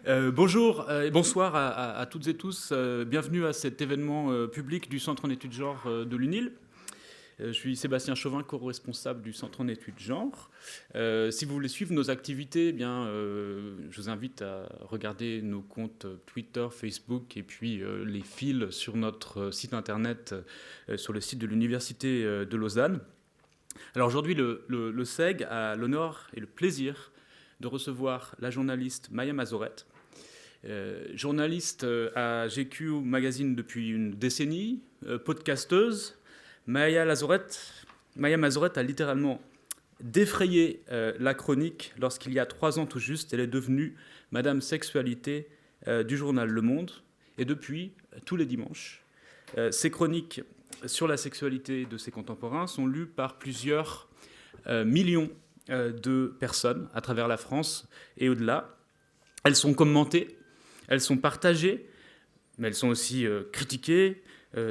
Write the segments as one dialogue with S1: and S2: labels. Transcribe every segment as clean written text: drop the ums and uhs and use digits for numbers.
S1: Bonjour et bonsoir à toutes et tous. Bienvenue à cet événement public du Centre en études genre de l'UNIL. Je suis Sébastien Chauvin, co-responsable du Centre en études genre. Si vous voulez suivre nos activités, eh bien, je vous invite à regarder nos comptes Twitter, Facebook et puis les fils sur notre site internet, sur le site de l'Université de Lausanne. Alors aujourd'hui, le SEG a l'honneur et le plaisir de recevoir la journaliste Maya Mazoret. Journaliste à GQ Magazine depuis une décennie, podcasteuse, Maya Mazoret a littéralement défrayé la chronique lorsqu'il y a 3 ans tout juste, elle est devenue Madame Sexualité du journal Le Monde. Et depuis, tous les dimanches, ses chroniques sur la sexualité de ses contemporains sont lues par plusieurs millions de personnes à travers la France et au-delà. Elles sont commentées, elles sont partagées, mais elles sont aussi critiquées,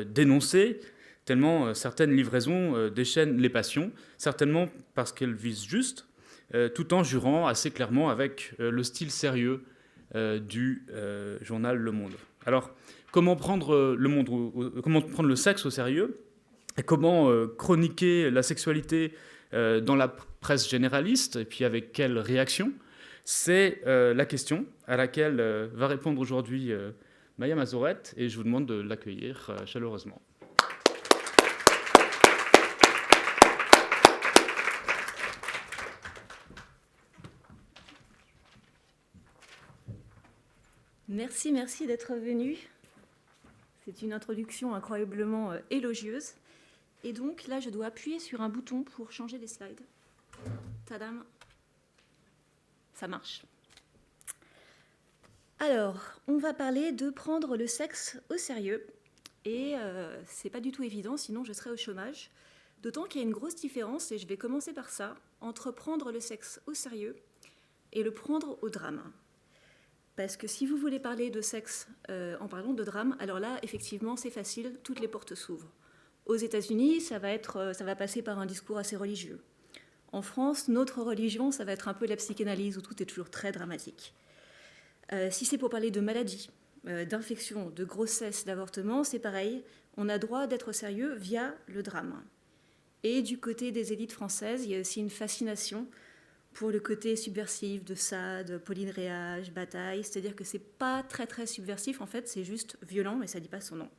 S1: dénoncées, tellement certaines livraisons déchaînent les passions, certainement parce qu'elles visent juste, tout en jurant assez clairement avec le style sérieux du journal Le Monde. Alors, comment prendre le sexe au sérieux et comment chroniquer la sexualité dans la presse généraliste, et puis avec quelle réaction? C'est la question à laquelle va répondre aujourd'hui Maya Mazoret, et je vous demande de l'accueillir chaleureusement.
S2: Merci d'être venu. C'est une introduction incroyablement élogieuse. Et donc là, je dois appuyer sur un bouton pour changer les slides. Tadam! Ça marche. Alors, on va parler de prendre le sexe au sérieux. Et c'est pas du tout évident, sinon je serais au chômage. D'autant qu'il y a une grosse différence, et je vais commencer par ça, entre prendre le sexe au sérieux et le prendre au drame. Parce que si vous voulez parler de sexe en parlant de drame, alors là, effectivement, c'est facile, toutes les portes s'ouvrent. Aux États-Unis, ça va passer par un discours assez religieux. En France, notre religion, ça va être un peu la psychanalyse où tout est toujours très dramatique. Si c'est pour parler de maladies, d'infections, de grossesse, d'avortement, c'est pareil. On a droit d'être sérieux via le drame. Et du côté des élites françaises, il y a aussi une fascination pour le côté subversif de Sade, Pauline Réage, Bataille. C'est-à-dire que c'est pas très subversif, en fait, c'est juste violent, mais ça dit pas son nom.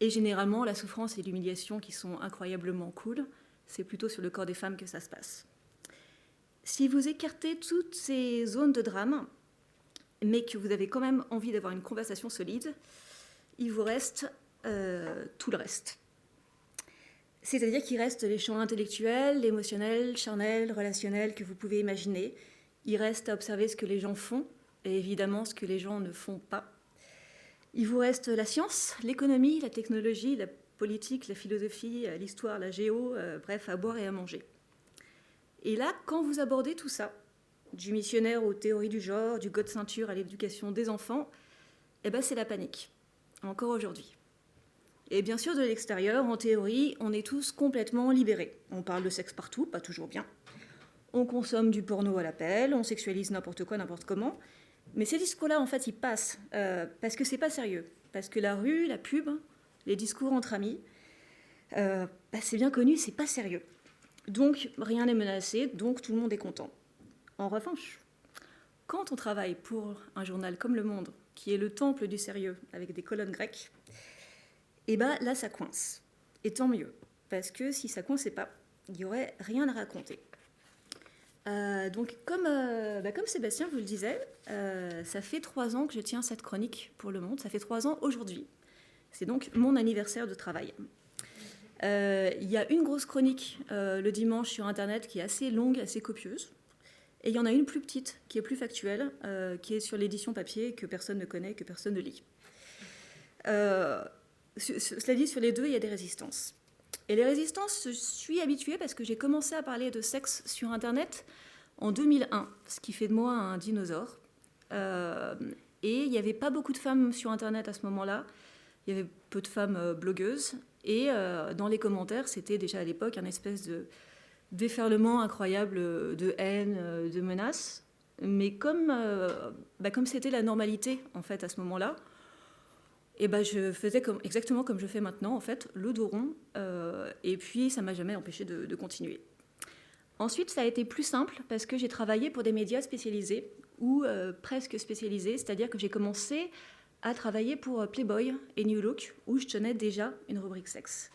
S2: Et généralement, la souffrance et l'humiliation qui sont incroyablement cool, c'est plutôt sur le corps des femmes que ça se passe. Si vous écartez toutes ces zones de drame, mais que vous avez quand même envie d'avoir une conversation solide, il vous reste tout le reste. C'est-à-dire qu'il reste les champs intellectuels, émotionnels, charnels, relationnels que vous pouvez imaginer. Il reste à observer ce que les gens font, et évidemment ce que les gens ne font pas. Il vous reste la science, l'économie, la technologie, la politique, la philosophie, l'histoire, la géo, bref, à boire et à manger. Et là, quand vous abordez tout ça, du missionnaire aux théories du genre, du god ceinture à l'éducation des enfants, eh ben c'est la panique, encore aujourd'hui. Et bien sûr, de l'extérieur, en théorie, on est tous complètement libérés. On parle de sexe partout, pas toujours bien. On consomme du porno à l'appel, on sexualise n'importe quoi, n'importe comment. Mais ces discours-là, en fait, ils passent parce que c'est pas sérieux. Parce que la rue, la pub, les discours entre amis, c'est bien connu, c'est pas sérieux. Donc, rien n'est menacé, donc tout le monde est content. En revanche, quand on travaille pour un journal comme Le Monde, qui est le temple du sérieux, avec des colonnes grecques, et bien là, ça coince. Et tant mieux, parce que si ça coinçait pas, il n'y aurait rien à raconter. Donc, comme Sébastien vous le disait, ça fait 3 ans que je tiens cette chronique pour Le Monde. Ça fait 3 ans aujourd'hui. C'est donc mon anniversaire de travail. Il y a une grosse chronique le dimanche sur Internet qui est assez longue, assez copieuse. Et il y en a une plus petite, qui est plus factuelle, qui est sur l'édition papier, que personne ne connaît, que personne ne lit. Cela dit, sur les deux, il y a des résistances. Et les résistances, je suis habituée parce que j'ai commencé à parler de sexe sur Internet en 2001, ce qui fait de moi un dinosaure. Et il n'y avait pas beaucoup de femmes sur Internet à ce moment-là. Il y avait peu de femmes blogueuses. Et dans les commentaires, c'était déjà à l'époque un espèce de déferlement incroyable de haine, de menaces. mais comme c'était la normalité, en fait, à ce moment-là, et je faisais exactement comme je fais maintenant, en fait, le dos rond, et puis ça ne m'a jamais empêché de continuer. Ensuite, ça a été plus simple parce que j'ai travaillé pour des médias spécialisés ou presque spécialisés, c'est-à-dire que j'ai commencé à travailler pour Playboy et New Look, où je tenais déjà une rubrique sexe.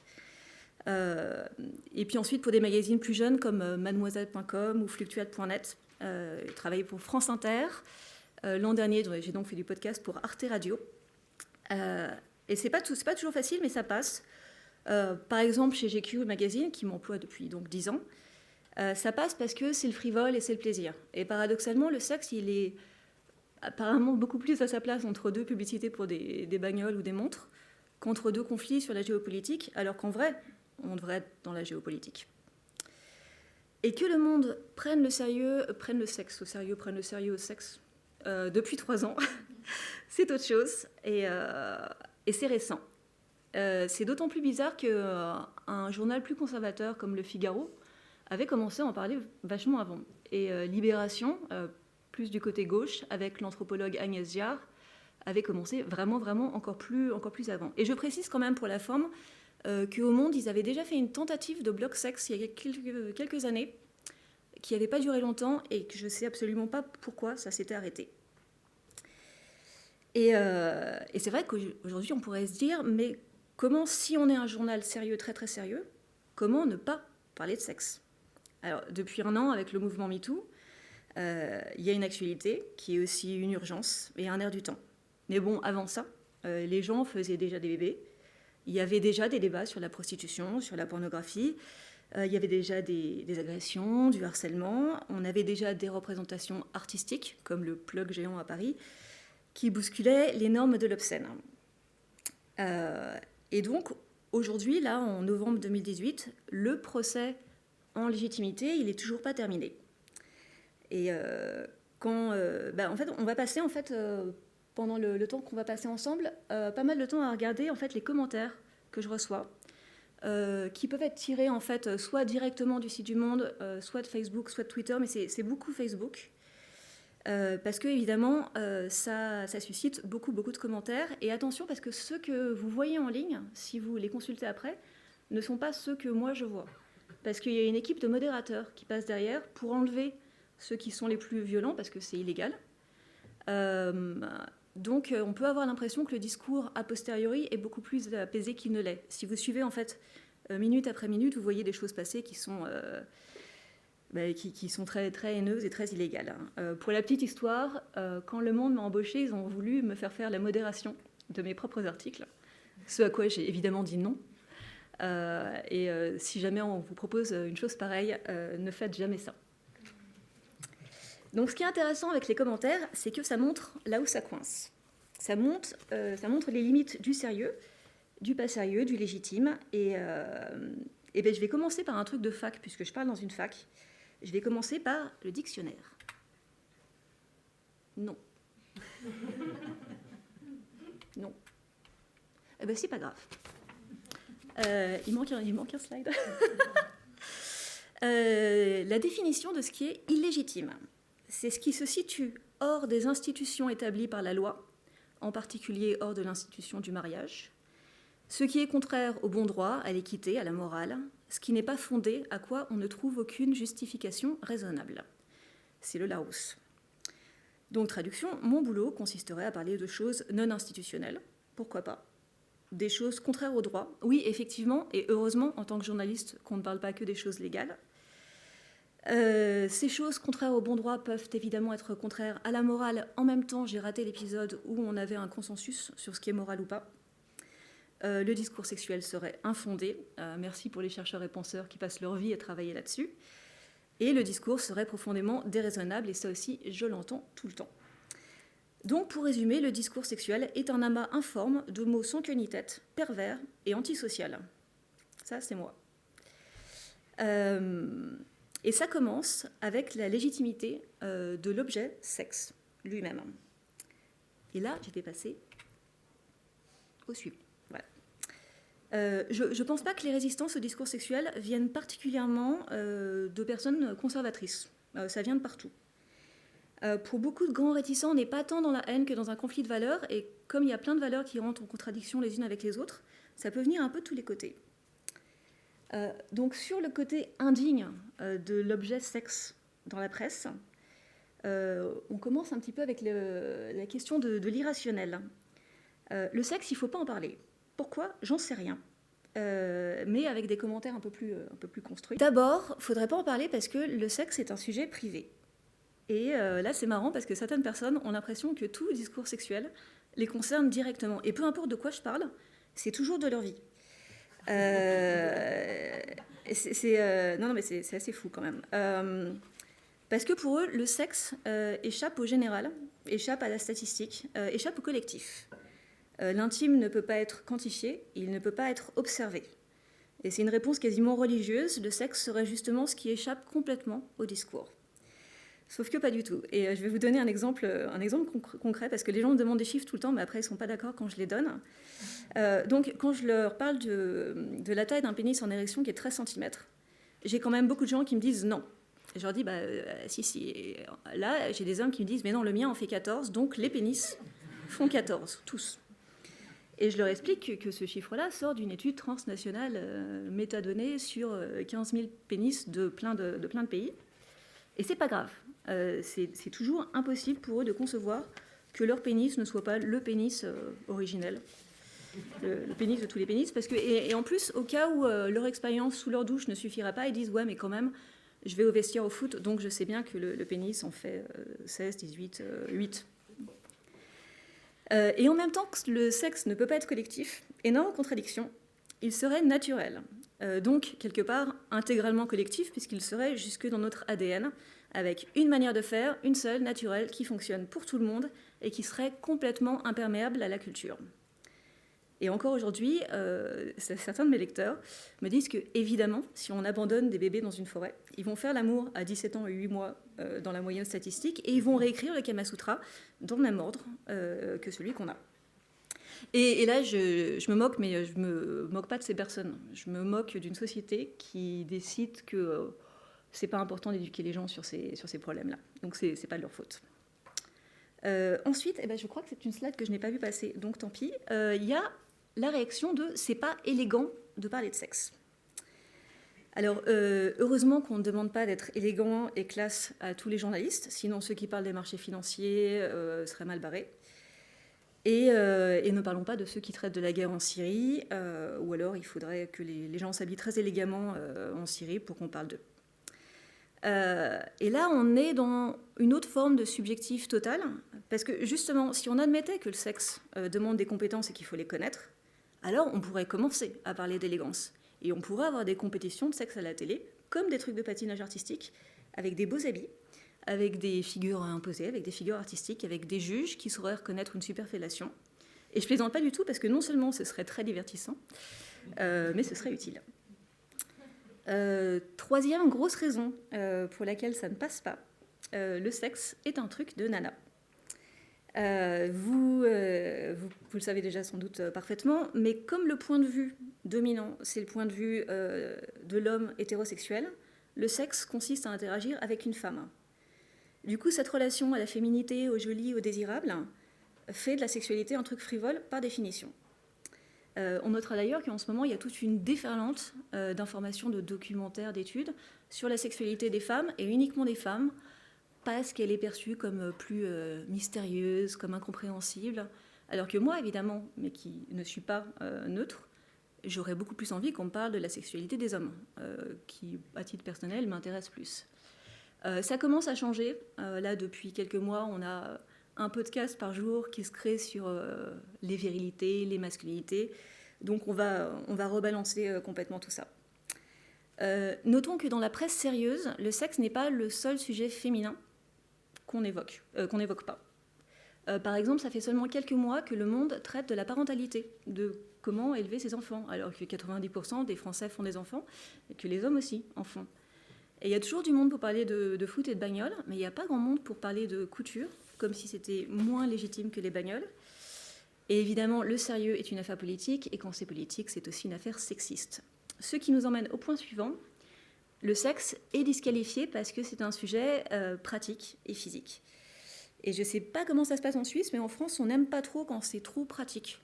S2: Et puis ensuite pour des magazines plus jeunes comme mademoiselle.com ou fluctuate.net. J'ai travaillé pour France Inter. L'an dernier, j'ai donc fait du podcast pour Arte Radio. Et c'est pas toujours facile, mais ça passe. Par exemple, chez GQ Magazine, qui m'emploie depuis donc 10 ans, ça passe parce que c'est le frivole et c'est le plaisir. Et paradoxalement, le sexe, il est apparemment beaucoup plus à sa place entre deux publicités pour des bagnoles ou des montres qu'entre deux conflits sur la géopolitique, alors qu'en vrai, on devrait être dans la géopolitique. Et que le monde prenne le sexe au sérieux, prenne le sérieux au sexe, depuis 3 ans, c'est autre chose, et c'est récent. C'est d'autant plus bizarre qu'un journal plus conservateur comme Le Figaro avait commencé à en parler vachement avant. Et Libération, plus du côté gauche, avec l'anthropologue Agnès Giard, avait commencé vraiment encore plus avant. Et je précise quand même pour la forme qu'au Monde, ils avaient déjà fait une tentative de blog sexe il y a quelques années, qui n'avait pas duré longtemps et que je ne sais absolument pas pourquoi ça s'était arrêté. Et c'est vrai qu'aujourd'hui, on pourrait se dire, mais comment, si on est un journal sérieux, très très sérieux, comment ne pas parler de sexe ? Alors, depuis 1 an, avec le mouvement MeToo, il y a une actualité qui est aussi une urgence et un air du temps. Mais bon, avant ça, les gens faisaient déjà des bébés. Il y avait déjà des débats sur la prostitution, sur la pornographie. Il y avait déjà des agressions, du harcèlement. On avait déjà des représentations artistiques, comme le plug géant à Paris, qui bousculaient les normes de l'obscène. Et donc, aujourd'hui, là, en novembre 2018, le procès en légitimité, il n'est toujours pas terminé. Et en fait, on va passer, pendant le temps qu'on va passer ensemble, pas mal de temps à regarder en fait, les commentaires que je reçois, qui peuvent être tirés en fait, soit directement du site du Monde, soit de Facebook, soit de Twitter, mais c'est beaucoup Facebook. Parce que évidemment, ça suscite beaucoup de commentaires. Et attention, parce que ceux que vous voyez en ligne, si vous les consultez après, ne sont pas ceux que moi je vois. Parce qu'il y a une équipe de modérateurs qui passe derrière pour enlever ceux qui sont les plus violents, parce que c'est illégal. Donc on peut avoir l'impression que le discours a posteriori est beaucoup plus apaisé qu'il ne l'est. Si vous suivez en fait minute après minute, vous voyez des choses passer qui sont très, très haineuses et très illégales. Pour la petite histoire, quand Le Monde m'a embauchée, ils ont voulu me faire la modération de mes propres articles, ce à quoi j'ai évidemment dit non. Si jamais on vous propose une chose pareille, ne faites jamais ça. Donc ce qui est intéressant avec les commentaires, c'est que ça montre là où ça coince. Ça montre les limites du sérieux, du pas sérieux, du légitime. Et je vais commencer par un truc de fac, puisque je parle dans une fac. Je vais commencer par le dictionnaire. Non. Non. Eh bien, c'est pas grave. Il manque un slide. La définition de ce qui est illégitime, c'est ce qui se situe hors des institutions établies par la loi, en particulier hors de l'institution du mariage, ce qui est contraire au bon droit, à l'équité, à la morale, ce qui n'est pas fondé, à quoi on ne trouve aucune justification raisonnable. C'est le Larousse. Donc, traduction, mon boulot consisterait à parler de choses non institutionnelles, pourquoi pas. Des choses contraires au droit, oui, effectivement, et heureusement, en tant que journaliste, qu'on ne parle pas que des choses légales. Ces choses contraires au bon droit peuvent évidemment être contraires à la morale. En même temps, j'ai raté l'épisode où on avait un consensus sur ce qui est moral ou pas. Le discours sexuel serait infondé. Merci pour les chercheurs et penseurs qui passent leur vie à travailler là-dessus. Et le discours serait profondément déraisonnable, et ça aussi, je l'entends tout le temps. Donc, pour résumer, le discours sexuel est un amas informe de mots sans queue ni tête, pervers et antisocial. Ça, c'est moi. Et ça commence avec la légitimité de l'objet sexe lui-même. Et là, j'étais passée au suivant. Voilà. Je ne pense pas que les résistances au discours sexuel viennent particulièrement de personnes conservatrices. Ça vient de partout. Pour beaucoup de grands réticents, on n'est pas tant dans la haine que dans un conflit de valeurs, et comme il y a plein de valeurs qui rentrent en contradiction les unes avec les autres, ça peut venir un peu de tous les côtés. Donc sur le côté indigne de l'objet sexe dans la presse, on commence un petit peu avec la question de l'irrationnel. Le sexe, il ne faut pas en parler. Pourquoi ? J'en sais rien. Mais avec des commentaires un peu plus construits. D'abord, il ne faudrait pas en parler parce que le sexe est un sujet privé. Et là, c'est marrant parce que certaines personnes ont l'impression que tout discours sexuel les concerne directement. Et peu importe de quoi je parle, c'est toujours de leur vie. Non, mais c'est assez fou quand même. Parce que pour eux, le sexe échappe au général, échappe à la statistique, échappe au collectif. L'intime ne peut pas être quantifié, il ne peut pas être observé. Et c'est une réponse quasiment religieuse, le sexe serait justement ce qui échappe complètement au discours. Sauf que pas du tout. Et je vais vous donner un exemple concret, parce que les gens me demandent des chiffres tout le temps, mais après ils ne sont pas d'accord quand je les donne. Donc quand je leur parle de la taille d'un pénis en érection qui est 13 cm, j'ai quand même beaucoup de gens qui me disent non. Et je leur dis, si. Et là, j'ai des hommes qui me disent, mais non, le mien en fait 14, donc les pénis font 14, tous. Et je leur explique que ce chiffre-là sort d'une étude transnationale métadonnée sur 15 000 pénis de plein de pays. Et c'est pas grave. C'est toujours impossible pour eux de concevoir que leur pénis ne soit pas le pénis originel, le pénis de tous les pénis. Parce que, et en plus, au cas où leur expérience sous leur douche ne suffira pas, ils disent, ouais, mais quand même, je vais au vestiaire au foot, donc je sais bien que le pénis en fait 16, 18, 8. Et en même temps que le sexe ne peut pas être collectif, énorme contradiction, il serait naturel. Donc, quelque part, intégralement collectif, puisqu'il serait jusque dans notre ADN, avec une manière de faire, une seule, naturelle, qui fonctionne pour tout le monde et qui serait complètement imperméable à la culture. Et encore aujourd'hui, certains de mes lecteurs me disent que, évidemment, si on abandonne des bébés dans une forêt, ils vont faire l'amour à 17 ans et 8 mois dans la moyenne statistique, et ils vont réécrire le Kama Sutra dans le même ordre que celui qu'on a. Et là, je me moque, mais je ne me moque pas de ces personnes. Je me moque d'une société qui décide que ce n'est pas important d'éduquer les gens sur ces problèmes-là. Donc, ce n'est pas de leur faute. Ensuite, je crois que c'est une slide que je n'ai pas vue passer, donc tant pis. Il y a la réaction de « c'est pas élégant de parler de sexe ». Alors, heureusement qu'on ne demande pas d'être élégant et classe à tous les journalistes, sinon ceux qui parlent des marchés financiers seraient mal barrés. Et ne parlons pas de ceux qui traitent de la guerre en Syrie, ou alors il faudrait que les gens s'habillent très élégamment en Syrie pour qu'on parle d'eux. Et là, on est dans une autre forme de subjectif total, parce que justement, si on admettait que le sexe demande des compétences et qu'il faut les connaître, alors on pourrait commencer à parler d'élégance. Et on pourrait avoir des compétitions de sexe à la télé, comme des trucs de patinage artistique, avec des beaux habits, avec des figures imposées, avec des figures artistiques, avec des juges qui sauraient reconnaître une superfellation. Et je plaisante pas du tout, parce que non seulement ce serait très divertissant, mais ce serait utile. Troisième grosse raison pour laquelle ça ne passe pas, le sexe est un truc de nana. Vous le savez déjà sans doute parfaitement, mais comme le point de vue dominant, c'est le point de vue de l'homme hétérosexuel, le sexe consiste à interagir avec une femme. Du coup, cette relation à la féminité, au joli, au désirable, fait de la sexualité un truc frivole par définition. On notera d'ailleurs qu'en ce moment, il y a toute une déferlante d'informations, de documentaires, d'études sur la sexualité des femmes, et uniquement des femmes, parce qu'elle est perçue comme plus mystérieuse, comme incompréhensible. Alors que moi, évidemment, mais qui ne suis pas neutre, j'aurais beaucoup plus envie qu'on me parle de la sexualité des hommes, qui, à titre personnel, m'intéresse plus. Ça commence à changer. Là, depuis quelques mois, on a un podcast par jour qui se crée sur les virilités, les masculinités. Donc, on va rebalancer complètement tout ça. Notons que dans la presse sérieuse, le sexe n'est pas le seul sujet féminin qu'on n'évoque pas. Par exemple, ça fait seulement quelques mois que Le Monde traite de la parentalité, de comment élever ses enfants, alors que 90% des Français font des enfants, et que les hommes aussi en font. Et il y a toujours du monde pour parler de foot et de bagnole, mais il n'y a pas grand monde pour parler de couture, comme si c'était moins légitime que les bagnoles. Et évidemment, le sérieux est une affaire politique, et quand c'est politique, c'est aussi une affaire sexiste. Ce qui nous emmène au point suivant. Le sexe est disqualifié parce que c'est un sujet pratique et physique. Et je ne sais pas comment ça se passe en Suisse, mais en France, on n'aime pas trop quand c'est trop pratique.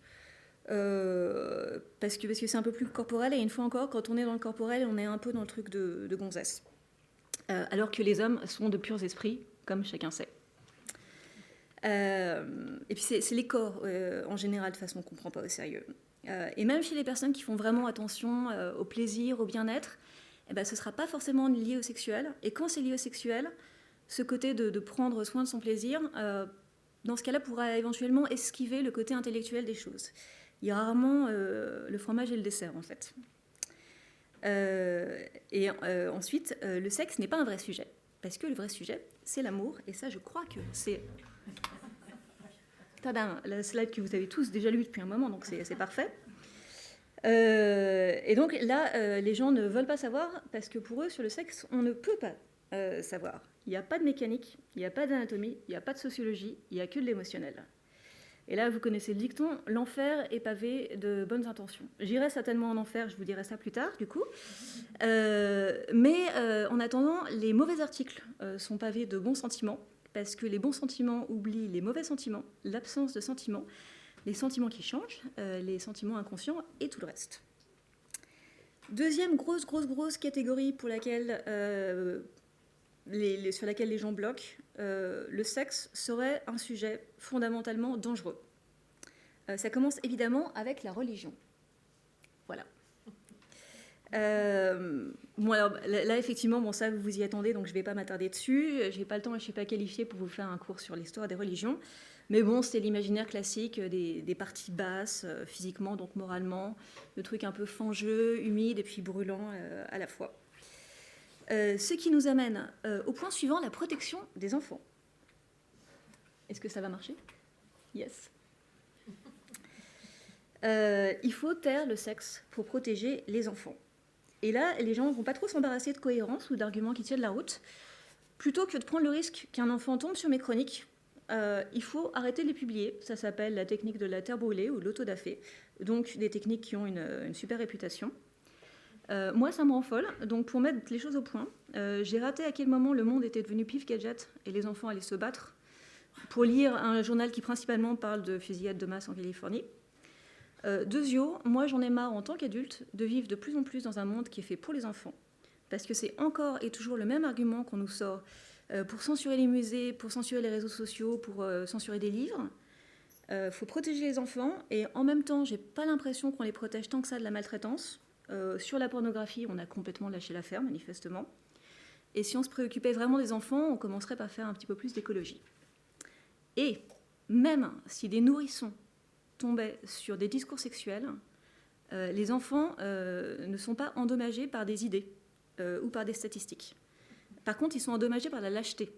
S2: Parce que c'est un peu plus corporel, et une fois encore, quand on est dans le corporel, on est un peu dans le truc de gonzesse. Alors que les hommes sont de purs esprits, comme chacun sait. Et puis c'est les corps, en général, de façon qu'on ne prend pas au sérieux. Et même chez les personnes qui font vraiment attention au plaisir, au bien-être, eh ben, ce ne sera pas forcément lié au sexuel. Et quand c'est lié au sexuel, ce côté de prendre soin de son plaisir, dans ce cas-là, pourra éventuellement esquiver le côté intellectuel des choses. Il y a rarement le fromage et le dessert, en fait. Ensuite, le sexe n'est pas un vrai sujet. Parce que le vrai sujet, c'est l'amour. Et ça, je crois que c'est... Tadam, la slide que vous avez tous déjà lue depuis un moment, donc c'est parfait. Et donc là, les gens ne veulent pas savoir, parce que pour eux, sur le sexe, on ne peut pas savoir. Il n'y a pas de mécanique, il n'y a pas d'anatomie, il n'y a pas de sociologie, il n'y a que de l'émotionnel. Et là, vous connaissez le dicton, l'enfer est pavé de bonnes intentions. J'irai certainement en enfer, je vous dirai ça plus tard, du coup. Mais en attendant, les mauvais articles sont pavés de bons sentiments, parce que les bons sentiments oublient les mauvais sentiments, l'absence de sentiments, les sentiments qui changent, les sentiments inconscients et tout le reste. Deuxième grosse catégorie pour laquelle, sur laquelle les gens bloquent, le sexe serait un sujet fondamentalement dangereux. Ça commence évidemment avec la religion. Voilà. Bon, alors, là, effectivement, bon, ça, vous y attendez, donc je ne vais pas m'attarder dessus. Je n'ai pas le temps et je ne suis pas qualifiée pour vous faire un cours sur l'histoire des religions. Mais bon, c'est l'imaginaire classique des parties basses, physiquement, donc moralement, le truc un peu fangeux, humide et puis brûlant à la fois. Ce qui nous amène au point suivant, la protection des enfants. Est-ce que ça va marcher ? Yes. Il faut taire le sexe pour protéger les enfants. Et là, les gens ne vont pas trop s'embarrasser de cohérence ou d'arguments qui tiennent la route. Plutôt que de prendre le risque qu'un enfant tombe sur mes chroniques, il faut arrêter de les publier. Ça s'appelle la technique de la terre brûlée ou l'autodafé. Donc des techniques qui ont une super réputation. Moi, ça me rend folle. Donc pour mettre les choses au point, j'ai raté à quel moment le monde était devenu pif-gadget et les enfants allaient se battre pour lire un journal qui principalement parle de fusillade de masse en Californie. Deuxio, moi j'en ai marre en tant qu'adulte de vivre de plus en plus dans un monde qui est fait pour les enfants, parce que c'est encore et toujours le même argument qu'on nous sort pour censurer les musées, pour censurer les réseaux sociaux, pour censurer des livres. Faut protéger les enfants, et en même temps, j'ai pas l'impression qu'on les protège tant que ça de la maltraitance. Sur la pornographie, on a complètement lâché l'affaire, manifestement. Et si on se préoccupait vraiment des enfants, on commencerait par faire un petit peu plus d'écologie. Et même si des nourrissons tombaient sur des discours sexuels, les enfants ne sont pas endommagés par des idées ou par des statistiques. Par contre, ils sont endommagés par la lâcheté.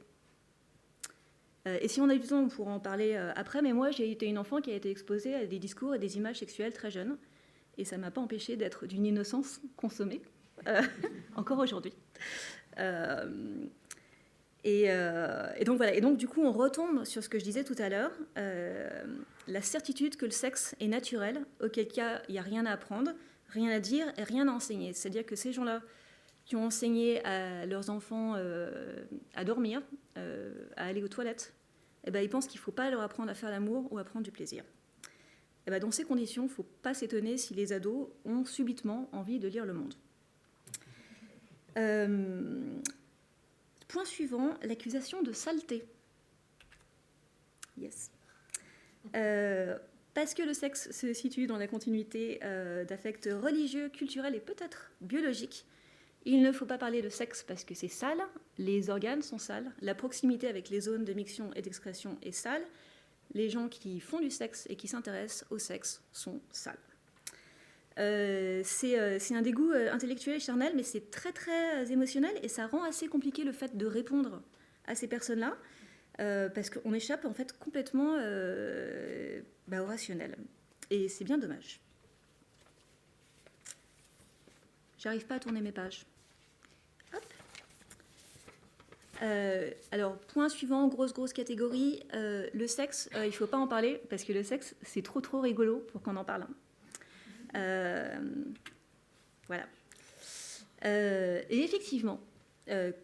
S2: Et si on a du temps, on pourra en parler après, mais moi, j'ai été une enfant qui a été exposée à des discours et des images sexuelles très jeune, et ça ne m'a pas empêchée d'être d'une innocence consommée, encore aujourd'hui. Et donc voilà. Et donc du coup, on retombe sur ce que je disais tout à l'heure, la certitude que le sexe est naturel, auquel cas il n'y a rien à apprendre, rien à dire et rien à enseigner. C'est-à-dire que ces gens-là qui ont enseigné à leurs enfants à dormir, à aller aux toilettes, eh ben, ils pensent qu'il ne faut pas leur apprendre à faire l'amour ou à prendre du plaisir. Eh ben, dans ces conditions, il ne faut pas s'étonner si les ados ont subitement envie de lire Le Monde. Point suivant, l'accusation de saleté. Yes. Parce que le sexe se situe dans la continuité d'affects religieux, culturels et peut-être biologiques, il ne faut pas parler de sexe parce que c'est sale, les organes sont sales, la proximité avec les zones de miction et d'excrétion est sale, les gens qui font du sexe et qui s'intéressent au sexe sont sales. C'est un dégoût intellectuel et charnel, mais c'est très très émotionnel et ça rend assez compliqué le fait de répondre à ces personnes-là parce qu'on échappe en fait complètement au rationnel. Et c'est bien dommage. J'arrive pas à tourner mes pages. Hop. Alors, point suivant, grosse catégorie, le sexe, il ne faut pas en parler parce que le sexe, c'est trop rigolo pour qu'on en parle. Voilà. Et effectivement,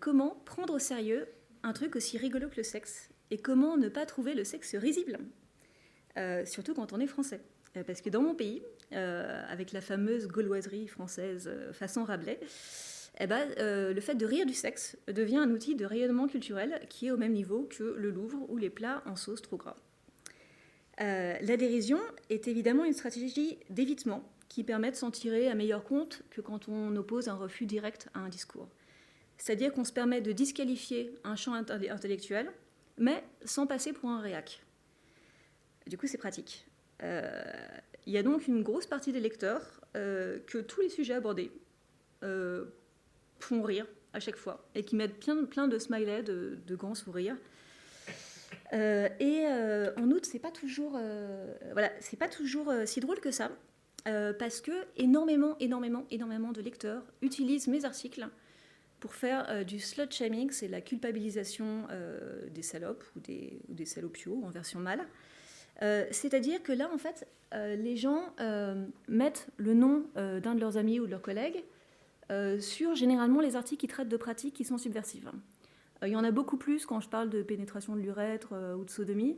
S2: comment prendre au sérieux un truc aussi rigolo que le sexe Et comment ne pas trouver le sexe risible, surtout quand on est français. Parce que dans mon pays, avec la fameuse gauloiserie française façon Rabelais, le fait de rire du sexe devient un outil de rayonnement culturel qui est au même niveau que le Louvre ou les plats en sauce trop gras. La dérision est évidemment une stratégie d'évitement qui permet de s'en tirer à meilleur compte que quand on oppose un refus direct à un discours. C'est-à-dire qu'on se permet de disqualifier un champ intellectuel, mais sans passer pour un réac. Du coup, c'est pratique. Il y a donc une grosse partie des lecteurs que tous les sujets abordés font rire à chaque fois et qui mettent plein de smileys, de grands sourires. En outre, c'est pas toujours si drôle que ça, parce que énormément de lecteurs utilisent mes articles pour faire du slut shaming, c'est la culpabilisation des salopes ou des salopios en version mâle. C'est-à-dire que là, en fait, les gens mettent le nom d'un de leurs amis ou de leurs collègues sur généralement les articles qui traitent de pratiques qui sont subversives. Il y en a beaucoup plus quand je parle de pénétration de l'urètre ou de sodomie.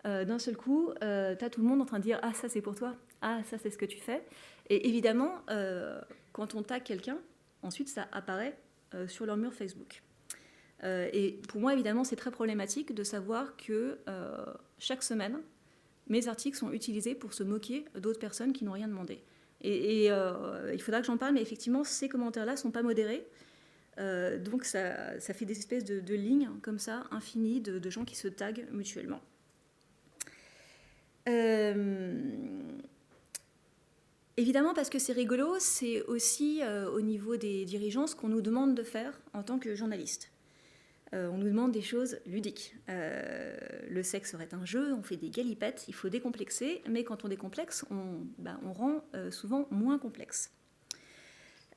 S2: D'un seul coup, t'as tout le monde en train de dire « Ah, ça c'est pour toi. Ah, ça c'est ce que tu fais. » Et évidemment, quand on tag quelqu'un, ensuite ça apparaît sur leur mur Facebook. Et pour moi, évidemment, c'est très problématique de savoir que chaque semaine, mes articles sont utilisés pour se moquer d'autres personnes qui n'ont rien demandé. Et il faudra que j'en parle, mais effectivement, ces commentaires-là ne sont pas modérés. Donc ça fait des espèces de lignes comme ça, infinies, de gens qui se taguent mutuellement. Évidemment, parce que c'est rigolo, c'est aussi au niveau des dirigeants ce qu'on nous demande de faire en tant que journaliste. On nous demande des choses ludiques. Le sexe serait un jeu, on fait des galipettes, il faut décomplexer, mais quand on décomplexe, on rend souvent moins complexe.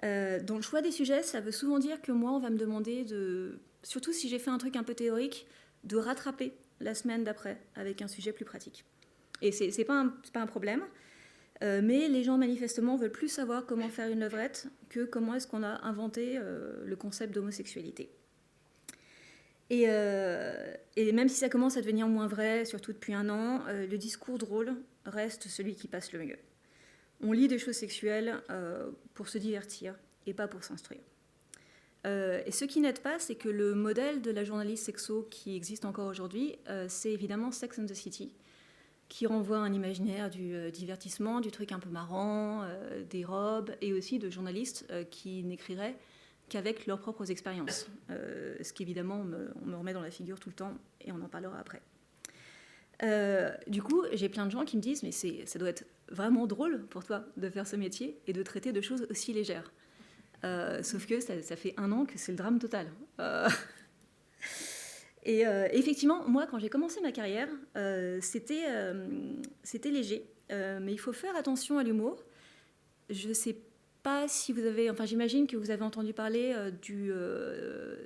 S2: Dans le choix des sujets, ça veut souvent dire que moi, on va me demander surtout si j'ai fait un truc un peu théorique, de rattraper la semaine d'après avec un sujet plus pratique. Et c'est pas un problème, mais les gens manifestement veulent plus savoir comment faire une levrette que comment est-ce qu'on a inventé le concept d'homosexualité. Et même si ça commence à devenir moins vrai, surtout depuis un an, le discours drôle reste celui qui passe le mieux. On lit des choses sexuelles pour se divertir et pas pour s'instruire. Et ce qui n'aide pas, c'est que le modèle de la journaliste sexo qui existe encore aujourd'hui, c'est évidemment Sex and the City, qui renvoie à un imaginaire du divertissement, du truc un peu marrant, des robes, et aussi de journalistes qui n'écriraient qu'avec leurs propres expériences. Ce qu'évidemment, on me remet dans la figure tout le temps, et on en parlera après. Du coup, j'ai plein de gens qui me disent « Mais ça doit être vraiment drôle pour toi de faire ce métier et de traiter de choses aussi légères. » Sauf que ça fait 1 an que c'est le drame total. Et effectivement, moi, quand j'ai commencé ma carrière, c'était léger. Mais il faut faire attention à l'humour. Je ne sais pas si vous avez... Enfin, j'imagine que vous avez entendu parler de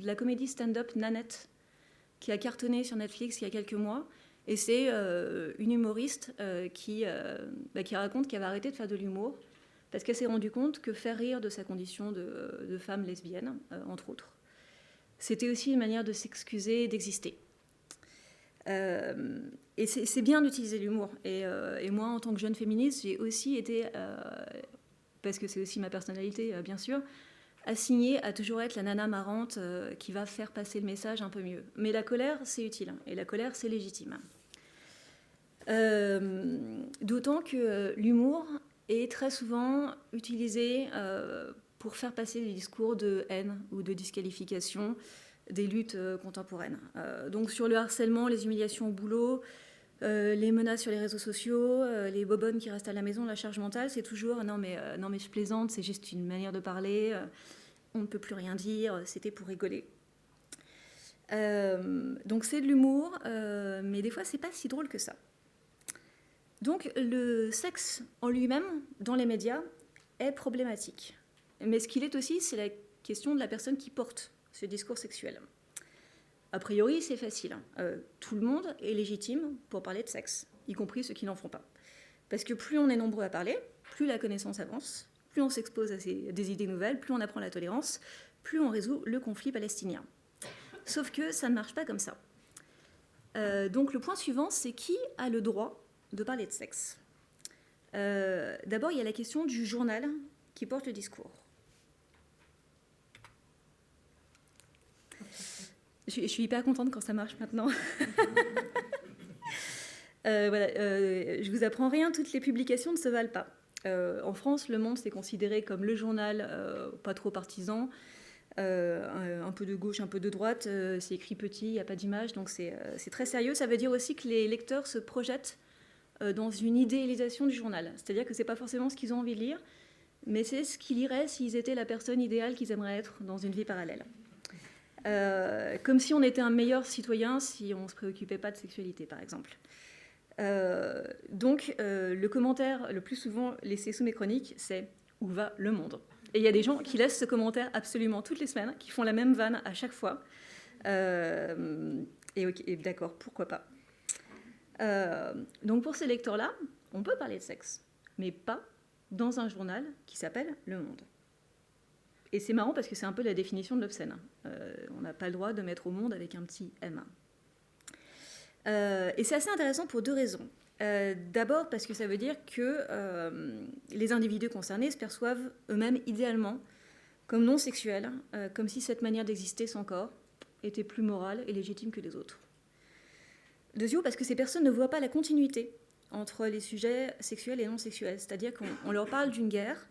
S2: la comédie stand-up Nanette, qui a cartonné sur Netflix il y a quelques mois. Et c'est une humoriste qui raconte qu'elle va arrêter de faire de l'humour parce qu'elle s'est rendue compte que faire rire de sa condition de femme lesbienne, entre autres, c'était aussi une manière de s'excuser et d'exister. Et c'est bien d'utiliser l'humour. Et moi, en tant que jeune féministe, j'ai aussi été, parce que c'est aussi ma personnalité, bien sûr, assignée à toujours être la nana marrante qui va faire passer le message un peu mieux. Mais la colère, c'est utile. Et la colère, c'est légitime. D'autant que l'humour est très souvent utilisé pour faire passer des discours de haine ou de disqualification des luttes contemporaines. Donc sur le harcèlement, les humiliations au boulot, les menaces sur les réseaux sociaux, les bobonnes qui restent à la maison, la charge mentale, c'est toujours non mais je plaisante, c'est juste une manière de parler, on ne peut plus rien dire, c'était pour rigoler. Donc c'est de l'humour, mais des fois c'est pas si drôle que ça. Donc le sexe en lui-même, dans les médias, est problématique. Mais ce qu'il est aussi, c'est la question de la personne qui porte ce discours sexuel. A priori, c'est facile. Tout le monde est légitime pour parler de sexe, y compris ceux qui n'en font pas. Parce que plus on est nombreux à parler, plus la connaissance avance, plus on s'expose à des idées nouvelles, plus on apprend la tolérance, plus on résout le conflit palestinien. Sauf que ça ne marche pas comme ça. Donc le point suivant, c'est qui a le droit de parler de sexe. D'abord, il y a la question du journal qui porte le discours. Je suis hyper contente quand ça marche maintenant. Je vous apprends rien, toutes les publications ne se valent pas. En France, Le Monde, c'est considéré comme le journal pas trop partisan, un peu de gauche, un peu de droite, c'est écrit petit, il n'y a pas d'image, donc c'est très sérieux. Ça veut dire aussi que les lecteurs se projettent dans une idéalisation du journal. C'est-à-dire que ce n'est pas forcément ce qu'ils ont envie de lire, mais c'est ce qu'ils liraient s'ils étaient la personne idéale qu'ils aimeraient être dans une vie parallèle. Comme si on était un meilleur citoyen si on ne se préoccupait pas de sexualité, par exemple. Donc, le commentaire le plus souvent laissé sous mes chroniques, c'est « Où va le monde ?» Et il y a des gens qui laissent ce commentaire absolument toutes les semaines, qui font la même vanne à chaque fois. Et d'accord, pourquoi pas. Donc pour ces lecteurs-là, on peut parler de sexe, mais pas dans un journal qui s'appelle Le Monde. Et c'est marrant parce que c'est un peu la définition de l'obscène. On n'a pas le droit de mettre au monde avec un petit M. Et c'est assez intéressant pour deux raisons. D'abord parce que ça veut dire que les individus concernés se perçoivent eux-mêmes idéalement comme non sexuels, comme si cette manière d'exister sans corps était plus morale et légitime que les autres. Deuxièmement, parce que ces personnes ne voient pas la continuité entre les sujets sexuels et non sexuels. C'est-à-dire qu'on leur parle d'une guerre,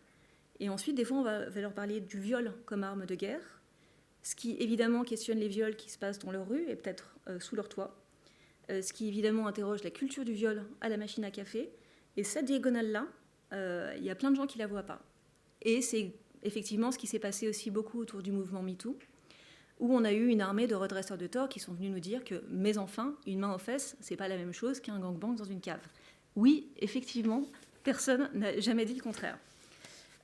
S2: et ensuite, des fois, on va leur parler du viol comme arme de guerre, ce qui évidemment questionne les viols qui se passent dans leur rue et peut-être sous leur toit, ce qui évidemment interroge la culture du viol à la machine à café. Et cette diagonale-là, il y a plein de gens qui ne la voient pas. Et c'est effectivement ce qui s'est passé aussi beaucoup autour du mouvement MeToo, où on a eu une armée de redresseurs de tort qui sont venus nous dire que, mais enfin, une main aux fesses, c'est pas la même chose qu'un gangbang dans une cave. Oui, effectivement, personne n'a jamais dit le contraire.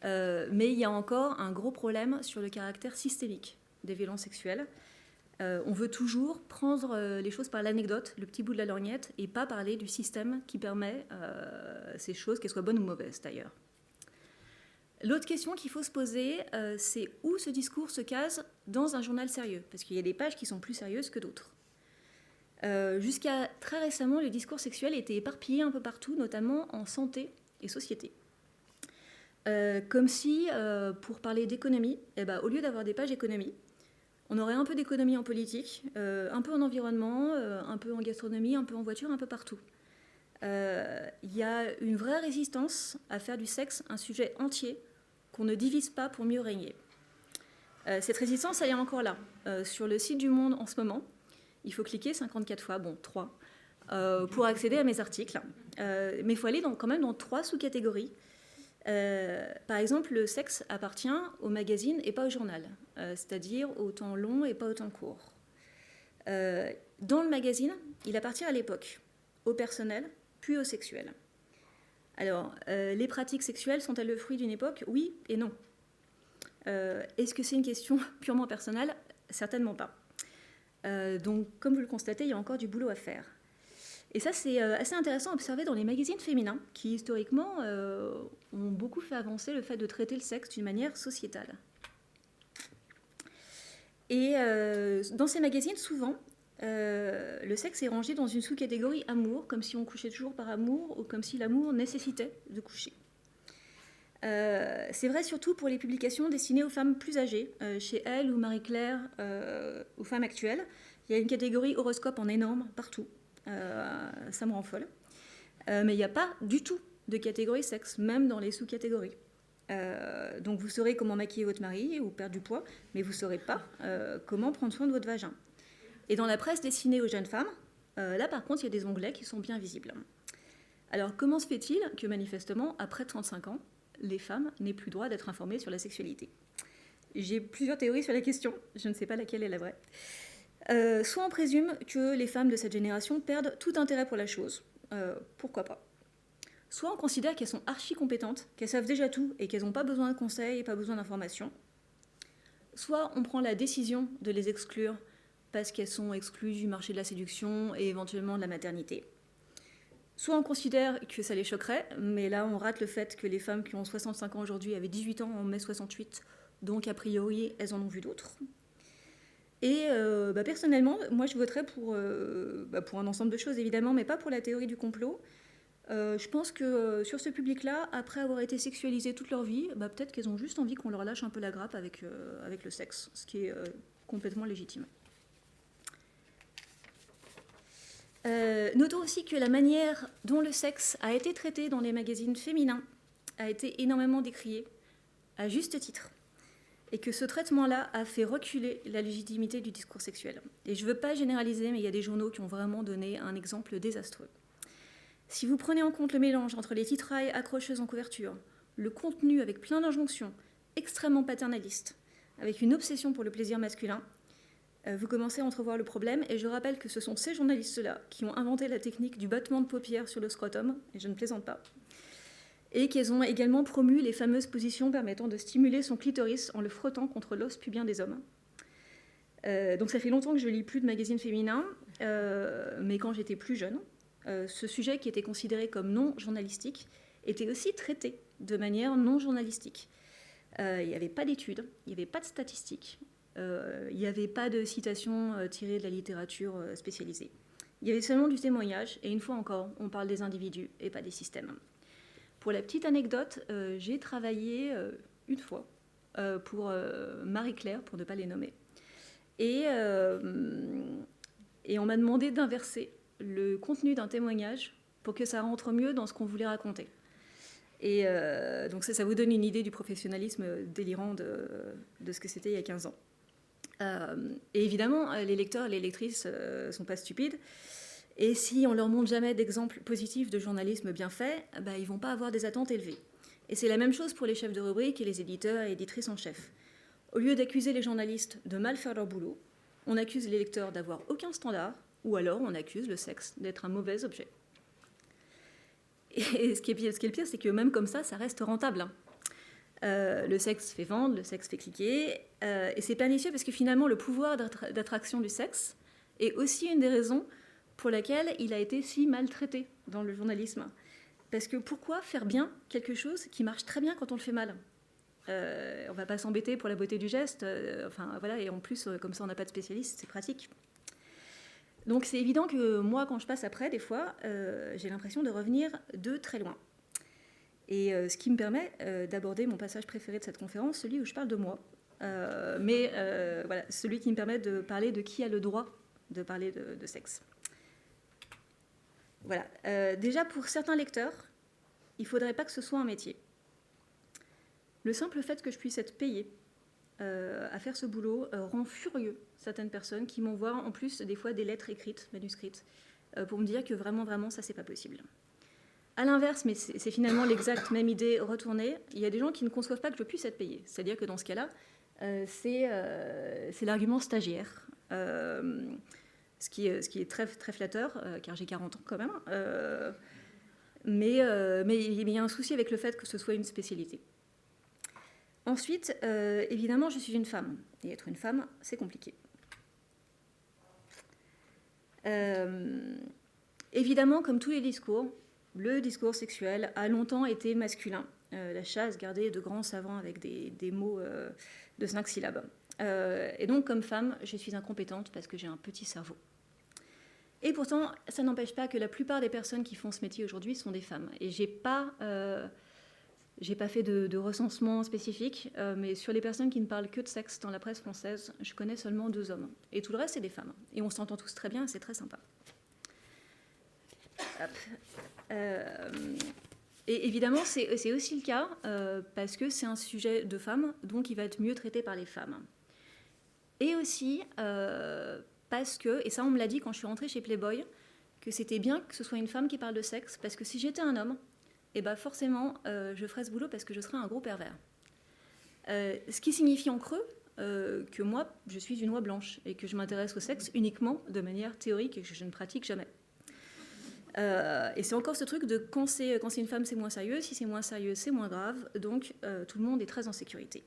S2: Mais il y a encore un gros problème sur le caractère systémique des violences sexuelles. On veut toujours prendre les choses par l'anecdote, le petit bout de la lorgnette, et pas parler du système qui permet ces choses, qu'elles soient bonnes ou mauvaises d'ailleurs. L'autre question qu'il faut se poser, c'est où ce discours se case dans un journal sérieux, parce qu'il y a des pages qui sont plus sérieuses que d'autres. Jusqu'à très récemment, le discours sexuel était éparpillé un peu partout, notamment en santé et société. Comme si, pour parler d'économie, au lieu d'avoir des pages économie, on aurait un peu d'économie en politique, un peu en environnement, un peu en gastronomie, un peu en voiture, un peu partout. Il y a une vraie résistance à faire du sexe un sujet entier qu'on ne divise pas pour mieux régner. Cette résistance, elle est encore là. Sur le site du Monde en ce moment, il faut cliquer 54 fois, 3, pour accéder à mes articles. Mais il faut aller quand même dans 3 sous-catégories. Par exemple, le sexe appartient au magazine et pas au journal, c'est-à-dire au temps long et pas au temps court. Dans le magazine, il appartient à l'époque, au personnel, puis au sexuel. Alors, les pratiques sexuelles sont-elles le fruit d'une époque ? Oui et non. Est-ce que c'est une question purement personnelle ? Certainement pas. Donc, comme vous le constatez, il y a encore du boulot à faire. Et ça, c'est assez intéressant à observer dans les magazines féminins, qui historiquement ont beaucoup fait avancer le fait de traiter le sexe d'une manière sociétale. Et dans ces magazines, souvent, le sexe est rangé dans une sous-catégorie amour, comme si on couchait toujours par amour, ou comme si l'amour nécessitait de coucher. C'est vrai surtout pour les publications destinées aux femmes plus âgées, chez Elle ou Marie-Claire, aux femmes actuelles. Il y a une catégorie horoscope en énorme, partout. Ça me rend folle. Mais il n'y a pas du tout de catégorie sexe, même dans les sous-catégories. Donc vous saurez comment maquiller votre mari ou perdre du poids, mais vous ne saurez pas comment prendre soin de votre vagin. Et dans la presse destinée aux jeunes femmes, là par contre il y a des onglets qui sont bien visibles. Alors comment se fait-il que manifestement, après 35 ans, les femmes n'aient plus droit d'être informées sur la sexualité ? J'ai plusieurs théories sur la question, je ne sais pas laquelle est la vraie. Soit on présume que les femmes de cette génération perdent tout intérêt pour la chose, pourquoi pas. Soit on considère qu'elles sont archi compétentes, qu'elles savent déjà tout et qu'elles n'ont pas besoin de conseils et pas besoin d'informations. Soit on prend la décision de les exclure parce qu'elles sont exclues du marché de la séduction et éventuellement de la maternité. Soit on considère que ça les choquerait, mais là on rate le fait que les femmes qui ont 65 ans aujourd'hui avaient 18 ans en mai 68, donc a priori elles en ont vu d'autres. Et personnellement, moi je voterais pour un ensemble de choses évidemment, mais pas pour la théorie du complot. Je pense que sur ce public-là, après avoir été sexualisés toute leur vie, peut-être qu'elles ont juste envie qu'on leur lâche un peu la grappe avec le sexe, ce qui est complètement légitime. Notons aussi que la manière dont le sexe a été traité dans les magazines féminins a été énormément décriée, à juste titre, et que ce traitement-là a fait reculer la légitimité du discours sexuel. Et je ne veux pas généraliser, mais il y a des journaux qui ont vraiment donné un exemple désastreux. Si vous prenez en compte le mélange entre les titrailles accrocheuses en couverture, le contenu avec plein d'injonctions, extrêmement paternalistes, avec une obsession pour le plaisir masculin, vous commencez à entrevoir le problème. Et je rappelle que ce sont ces journalistes-là qui ont inventé la technique du battement de paupières sur le scrotum, et je ne plaisante pas, et qu'elles ont également promu les fameuses positions permettant de stimuler son clitoris en le frottant contre l'os pubien des hommes. Donc ça fait longtemps que je ne lis plus de magazines féminins, mais quand j'étais plus jeune, ce sujet qui était considéré comme non journalistique était aussi traité de manière non journalistique. Il n'y avait pas d'études, il n'y avait pas de statistiques, il n'y avait pas de citations tirées de la littérature spécialisée. Il y avait seulement du témoignage, et une fois encore, on parle des individus et pas des systèmes. Pour la petite anecdote, j'ai travaillé une fois pour Marie-Claire, pour ne pas les nommer, et on m'a demandé d'inverser le contenu d'un témoignage pour que ça rentre mieux dans ce qu'on voulait raconter. Et donc ça vous donne une idée du professionnalisme délirant de ce que c'était il y a 15 ans. Et évidemment, les lecteurs et les lectrices ne sont pas stupides. Et si on leur montre jamais d'exemples positifs de journalisme bien fait, ils ne vont pas avoir des attentes élevées. Et c'est la même chose pour les chefs de rubrique et les éditeurs et éditrices en chef. Au lieu d'accuser les journalistes de mal faire leur boulot, on accuse les lecteurs d'avoir aucun standard, ou alors on accuse le sexe d'être un mauvais objet. Et ce qui est le pire, c'est que même comme ça reste rentable. Le sexe fait vendre, le sexe fait cliquer, et c'est pernicieux parce que finalement le pouvoir d'attraction du sexe est aussi une des raisons pour laquelle il a été si maltraité dans le journalisme. Parce que pourquoi faire bien quelque chose qui marche très bien quand on le fait mal ? On ne va pas s'embêter pour la beauté du geste, et en plus, comme ça on n'a pas de spécialiste, c'est pratique. Donc c'est évident que moi, quand je passe après, des fois, j'ai l'impression de revenir de très loin. Et ce qui me permet d'aborder mon passage préféré de cette conférence, celui où je parle de moi. Celui qui me permet de parler de qui a le droit de parler de sexe. Voilà. Déjà, pour certains lecteurs, il ne faudrait pas que ce soit un métier. Le simple fait que je puisse être payée à faire ce boulot rend furieux certaines personnes qui m'envoient en plus des fois des lettres écrites, manuscrites, pour me dire que vraiment, vraiment, ça, c'est pas possible. À l'inverse, mais c'est finalement l'exacte même idée retournée, il y a des gens qui ne conçoivent pas que je puisse être payée. C'est-à-dire que dans ce cas-là, c'est l'argument stagiaire, ce qui est très, très flatteur, car j'ai 40 ans quand même, mais il y a un souci avec le fait que ce soit une spécialité. Ensuite, évidemment, je suis une femme, et être une femme, c'est compliqué. Évidemment, comme tous les discours, le discours sexuel a longtemps été masculin. La chasse gardait de grands savants avec des mots de 5 syllabes. Et donc, comme femme, je suis incompétente parce que j'ai un petit cerveau. Et pourtant, ça n'empêche pas que la plupart des personnes qui font ce métier aujourd'hui sont des femmes. Et j'ai pas fait de recensement spécifique, mais sur les personnes qui ne parlent que de sexe dans la presse française, je connais seulement 2 hommes. Et tout le reste, c'est des femmes. Et on s'entend tous très bien, et c'est très sympa. Et évidemment, c'est aussi le cas parce que c'est un sujet de femmes, donc il va être mieux traité par les femmes. Et aussi parce que, et ça on me l'a dit quand je suis rentrée chez Playboy, que c'était bien que ce soit une femme qui parle de sexe, parce que si j'étais un homme, forcément je ferais ce boulot parce que je serais un gros pervers. Ce qui signifie en creux que moi, je suis une oie blanche et que je m'intéresse au sexe uniquement de manière théorique et que je ne pratique jamais. Et c'est encore ce truc de quand c'est une femme, c'est moins sérieux. Si c'est moins sérieux, c'est moins grave. Donc, tout le monde est très en sécurité.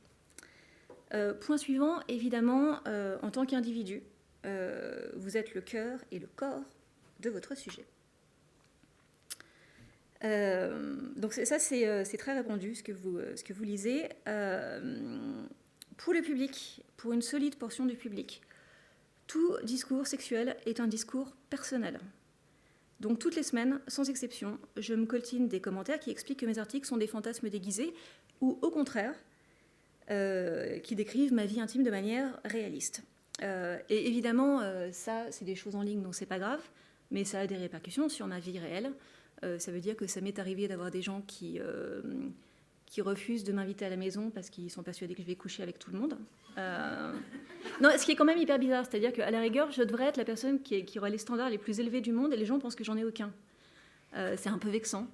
S2: Point suivant, évidemment, en tant qu'individu, vous êtes le cœur et le corps de votre sujet. Donc ça, c'est très répandu, ce que vous lisez. Pour le public, pour une solide portion du public, tout discours sexuel est un discours personnel. Donc toutes les semaines, sans exception, je me coltine des commentaires qui expliquent que mes articles sont des fantasmes déguisés ou au contraire, qui décrivent ma vie intime de manière réaliste. Et évidemment, ça, c'est des choses en ligne, donc c'est pas grave, mais ça a des répercussions sur ma vie réelle. Ça veut dire que ça m'est arrivé d'avoir des gens qui refusent de m'inviter à la maison parce qu'ils sont persuadés que je vais coucher avec tout le monde. Non, ce qui est quand même hyper bizarre, c'est-à-dire qu'à la rigueur, je devrais être la personne qui aurait les standards les plus élevés du monde et les gens pensent que j'en ai aucun. C'est un peu vexant.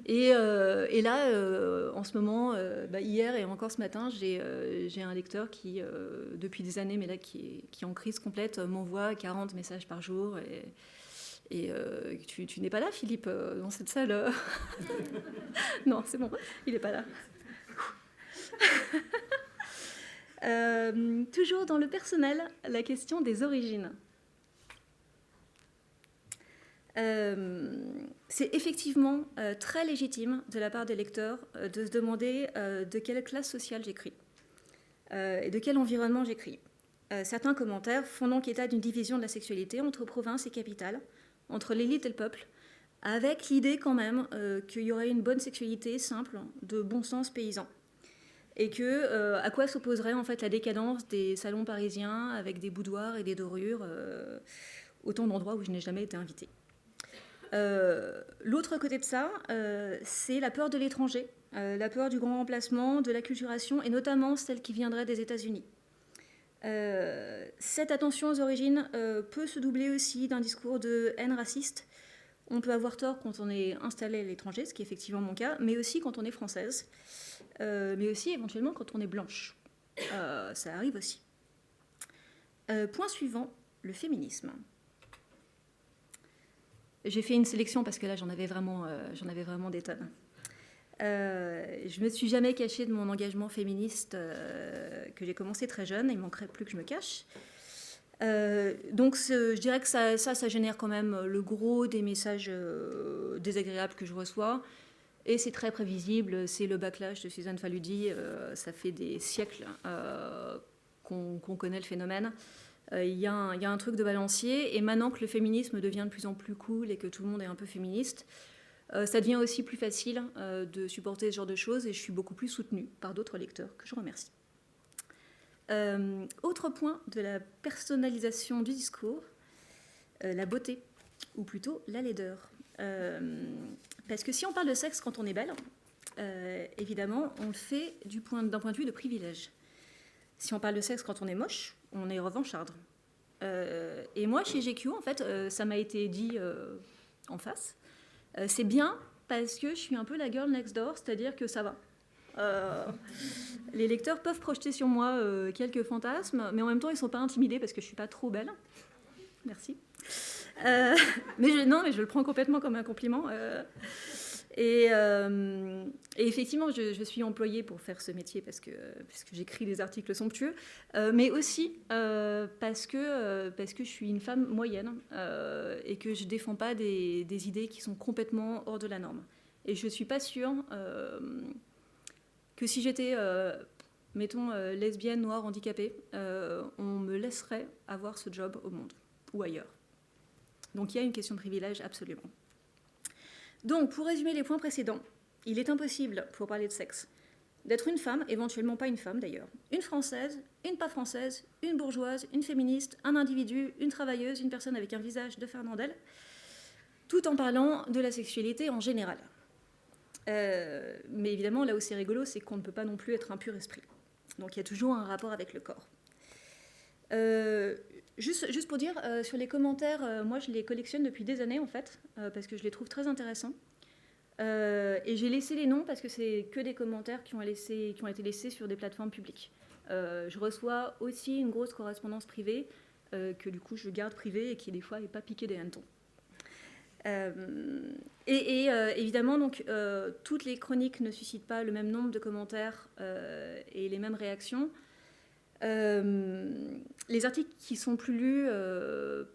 S2: Et là, en ce moment, hier et encore ce matin, j'ai un lecteur qui, depuis des années, mais là qui est en crise complète, m'envoie 40 messages par jour. Et tu n'es pas là, Philippe, dans cette salle. Non, c'est bon, il n'est pas là. Toujours dans le personnel, la question des origines. C'est effectivement très légitime de la part des lecteurs de se demander de quelle classe sociale j'écris et de quel environnement j'écris. Certains commentaires font donc état d'une division de la sexualité entre province et capitale, entre l'élite et le peuple, avec l'idée quand même qu'il y aurait une bonne sexualité simple, de bon sens paysan. Et à quoi s'opposerait en fait la décadence des salons parisiens avec des boudoirs et des dorures, autant d'endroits où je n'ai jamais été invitée. L'autre côté de ça, c'est la peur de l'étranger, la peur du grand remplacement, de l'acculturation, et notamment celle qui viendrait des États-Unis. Cette attention aux origines peut se doubler aussi d'un discours de haine raciste. On peut avoir tort quand on est installé à l'étranger, ce qui est effectivement mon cas, mais aussi quand on est française, mais aussi éventuellement quand on est blanche. Ça arrive aussi. Point suivant, le féminisme. J'ai fait une sélection parce que là, j'en avais vraiment des tonnes. Je ne me suis jamais cachée de mon engagement féministe que j'ai commencé très jeune. Il ne manquerait plus que je me cache. Donc, je dirais que ça génère quand même le gros des messages désagréables que je reçois. Et c'est très prévisible. C'est le backlash de Suzanne Faludi. Ça fait des siècles qu'on connaît le phénomène. Il y a un truc de balancier, et maintenant que le féminisme devient de plus en plus cool et que tout le monde est un peu féministe, ça devient aussi plus facile de supporter ce genre de choses, et je suis beaucoup plus soutenue par d'autres lecteurs que je remercie. Autre point de la personnalisation du discours, la beauté, ou plutôt la laideur. Parce que si on parle de sexe quand on est belle, évidemment, on le fait d'un point de vue de privilège. Si on parle de sexe quand on est moche, on est revancharde. Et moi, chez GQ, en fait, ça m'a été dit en face. C'est bien parce que je suis un peu la girl next door, c'est-à-dire que ça va. Les lecteurs peuvent projeter sur moi quelques fantasmes, mais en même temps, ils ne sont pas intimidés parce que je ne suis pas trop belle. Merci. Mais je le prends complètement comme un compliment. Et effectivement, je suis employée pour faire ce métier parce que j'écris des articles somptueux, mais aussi parce que je suis une femme moyenne et que je ne défends pas des idées qui sont complètement hors de la norme. Et je ne suis pas sûre que si j'étais, mettons, lesbienne, noire, handicapée, on me laisserait avoir ce job au monde ou ailleurs. Donc il y a une question de privilège, absolument. Donc, pour résumer les points précédents, il est impossible, pour parler de sexe, d'être une femme, éventuellement pas une femme d'ailleurs, une française, une pas française, une bourgeoise, une féministe, un individu, une travailleuse, une personne avec un visage de Fernandel, tout en parlant de la sexualité en général. Mais évidemment, là où c'est rigolo, c'est qu'on ne peut pas non plus être un pur esprit. Donc il y a toujours un rapport avec le corps. Juste pour dire, sur les commentaires, moi je les collectionne depuis des années en fait, parce que je les trouve très intéressants. Et j'ai laissé les noms parce que c'est que des commentaires qui ont été laissés sur des plateformes publiques. Je reçois aussi une grosse correspondance privée que du coup je garde privée et qui des fois n'est pas piquée des hannetons. Évidemment, donc, toutes les chroniques ne suscitent pas le même nombre de commentaires et les mêmes réactions. Les articles qui sont plus lus,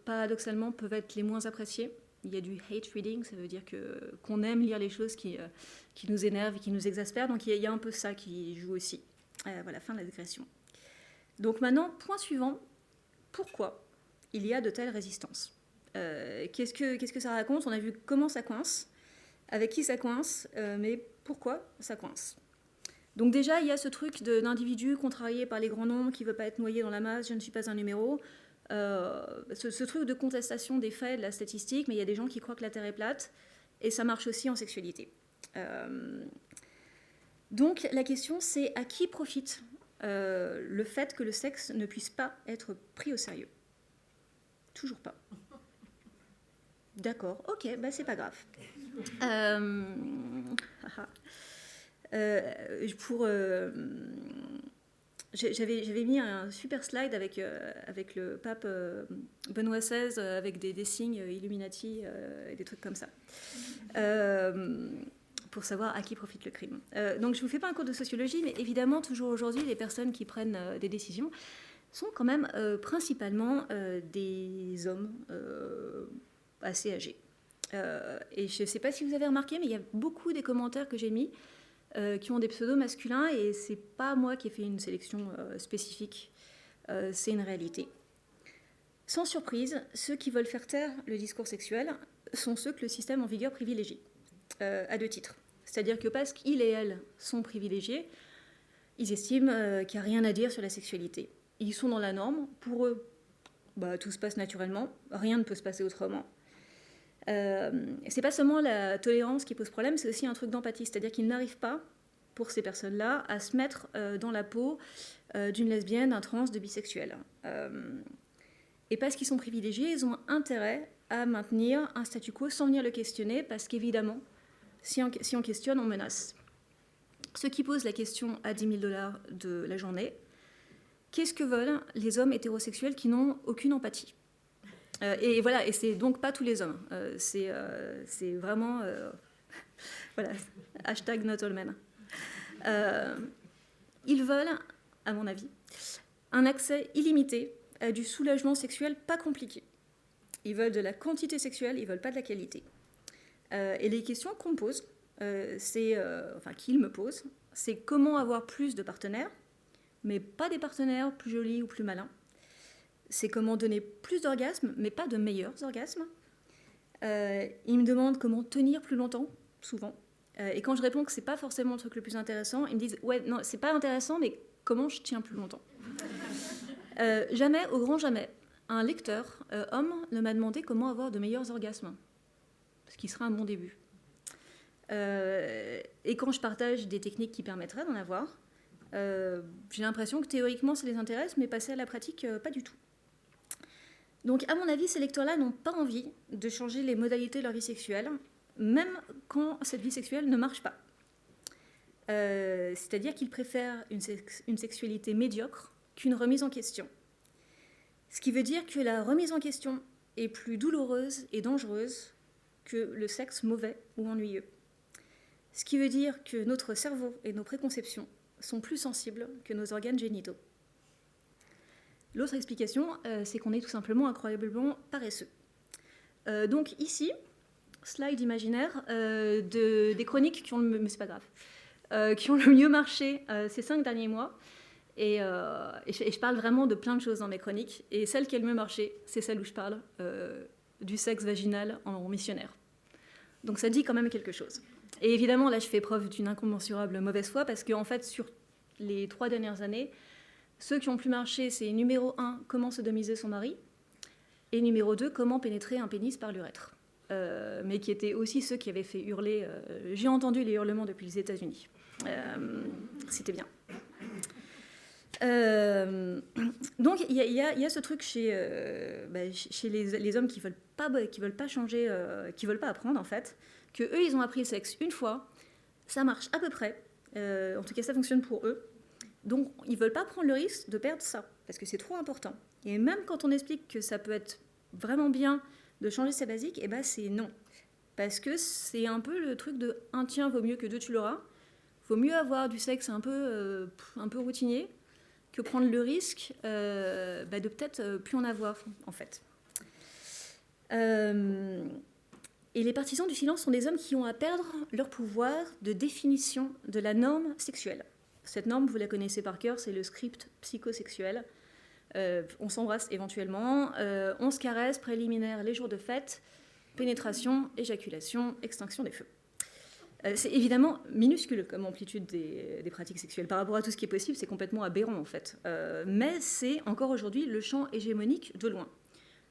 S2: paradoxalement, peuvent être les moins appréciés. Il y a du hate reading, ça veut dire qu'on aime lire les choses qui nous énervent et qui nous exaspèrent. Donc il y a un peu ça qui joue aussi. Voilà, fin de la digression. Donc maintenant, point suivant, pourquoi il y a de telles résistances. Qu'est-ce que ça raconte? On a vu comment ça coince, avec qui ça coince, mais pourquoi ça coince. Donc déjà, il y a ce truc d'individu contrarié par les grands nombres qui ne veut pas être noyé dans la masse, je ne suis pas un numéro. Ce truc de contestation des faits, de la statistique, mais il y a des gens qui croient que la Terre est plate, et ça marche aussi en sexualité. Donc la question, c'est à qui profite le fait que le sexe ne puisse pas être pris au sérieux? Toujours pas. D'accord, ok, bah c'est pas grave. J'avais mis un super slide avec le pape Benoît XVI, avec des signes Illuminati et des trucs comme ça, pour savoir à qui profite le crime. Donc je ne vous fais pas un cours de sociologie, mais évidemment, toujours aujourd'hui, les personnes qui prennent des décisions sont quand même principalement des hommes assez âgés. Et je ne sais pas si vous avez remarqué, mais il y a beaucoup des commentaires que j'ai mis qui ont des pseudos masculins, et c'est pas moi qui ai fait une sélection spécifique, c'est une réalité. Sans surprise, ceux qui veulent faire taire le discours sexuel sont ceux que le système en vigueur privilégie, à deux titres. C'est-à-dire que parce qu'ils et elles sont privilégiés, ils estiment qu'il n'y a rien à dire sur la sexualité. Ils sont dans la norme, pour eux, tout se passe naturellement, rien ne peut se passer autrement. C'est pas seulement la tolérance qui pose problème, c'est aussi un truc d'empathie, c'est-à-dire qu'ils n'arrivent pas, pour ces personnes-là, à se mettre dans la peau d'une lesbienne, d'un trans, de bisexuel. Et parce qu'ils sont privilégiés, ils ont intérêt à maintenir un statu quo sans venir le questionner, parce qu'évidemment, si on questionne, on menace. Ce qui pose la question à 10 000 $ de la journée: qu'est-ce que veulent les hommes hétérosexuels qui n'ont aucune empathie? Et voilà, et c'est donc pas tous les hommes. C'est vraiment... voilà, hashtag not all men. Ils veulent, à mon avis, un accès illimité à du soulagement sexuel pas compliqué. Ils veulent de la quantité sexuelle, ils veulent pas de la qualité. Et les questions qu'on me pose, qu'ils me posent, c'est comment avoir plus de partenaires, mais pas des partenaires plus jolis ou plus malins. C'est comment donner plus d'orgasmes, mais pas de meilleurs orgasmes. Ils me demandent comment tenir plus longtemps, souvent. Et quand je réponds que c'est pas forcément le truc le plus intéressant, ils me disent « Ouais, non, c'est pas intéressant, mais comment je tiens plus longtemps ?» Jamais, au grand jamais, un lecteur, homme, ne m'a demandé comment avoir de meilleurs orgasmes. Ce qui sera un bon début. Et quand je partage des techniques qui permettraient d'en avoir, j'ai l'impression que théoriquement ça les intéresse, mais passer à la pratique, pas du tout. Donc, à mon avis, ces lecteurs-là n'ont pas envie de changer les modalités de leur vie sexuelle, même quand cette vie sexuelle ne marche pas. C'est-à-dire qu'ils préfèrent une sexualité médiocre qu'une remise en question. Ce qui veut dire que la remise en question est plus douloureuse et dangereuse que le sexe mauvais ou ennuyeux. Ce qui veut dire que notre cerveau et nos préconceptions sont plus sensibles que nos organes génitaux. L'autre explication, c'est qu'on est tout simplement incroyablement paresseux. Donc ici, slide imaginaire des chroniques qui ont c'est pas grave, qui ont le mieux marché ces 5 derniers mois. Et je parle vraiment de plein de choses dans mes chroniques. Et celle qui a le mieux marché, c'est celle où je parle du sexe vaginal en missionnaire. Donc ça dit quand même quelque chose. Et évidemment, là, je fais preuve d'une incommensurable mauvaise foi, parce qu'en fait, sur les 3 dernières années, ceux qui ont plus marché, c'est numéro 1, comment sodomiser son mari, et numéro 2, comment pénétrer un pénis par l'urètre. Mais qui étaient aussi ceux qui avaient fait hurler... j'ai entendu les hurlements depuis les États-Unis. C'était bien. Donc, il y a ce truc chez les hommes qui veulent pas changer, qui veulent pas apprendre, en fait, que eux, ils ont appris le sexe une fois, ça marche à peu près, en tout cas, ça fonctionne pour eux. Donc, ils ne veulent pas prendre le risque de perdre ça, parce que c'est trop important. Et même quand on explique que ça peut être vraiment bien de changer ses basiques, eh ben, c'est non. Parce que c'est un peu le truc de « un tien vaut mieux que 2 tu l'auras ». Il vaut mieux avoir du sexe un peu routinier que prendre le risque de peut-être plus en avoir, en fait. Et les partisans du silence sont des hommes qui ont à perdre leur pouvoir de définition de la norme sexuelle. Cette norme, vous la connaissez par cœur, c'est le script psychosexuel. On s'embrasse éventuellement, on se caresse, préliminaire les jours de fête, pénétration, éjaculation, extinction des feux. C'est évidemment minuscule comme amplitude des pratiques sexuelles. Par rapport à tout ce qui est possible, c'est complètement aberrant en fait. Mais c'est encore aujourd'hui le champ hégémonique de loin.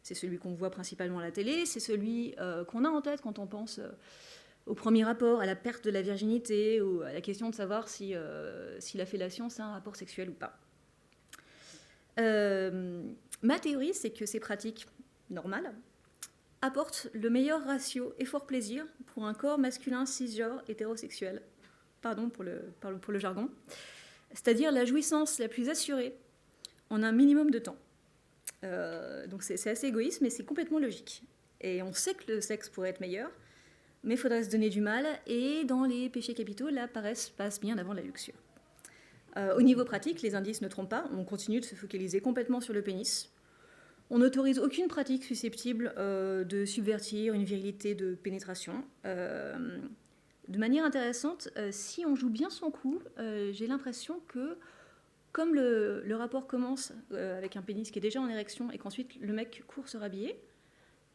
S2: C'est celui qu'on voit principalement à la télé, c'est celui qu'on a en tête quand on pense au premier rapport, à la perte de la virginité, ou à la question de savoir si la fellation c'est un rapport sexuel ou pas. Ma théorie, c'est que ces pratiques normales apporte le meilleur ratio effort-plaisir pour un corps masculin cisgenre hétérosexuel. Pardon pour le jargon. C'est-à-dire la jouissance la plus assurée en un minimum de temps. Donc c'est assez égoïste, mais c'est complètement logique. Et on sait que le sexe pourrait être meilleur, mais il faudrait se donner du mal. Et dans les péchés capitaux, la paresse passe bien avant la luxure. Au niveau pratique, les indices ne trompent pas. On continue de se focaliser complètement sur le pénis. On n'autorise aucune pratique susceptible de subvertir une virilité de pénétration. De manière intéressante, si on joue bien son coup, j'ai l'impression que, comme le rapport commence avec un pénis qui est déjà en érection et qu'ensuite le mec court se rhabiller,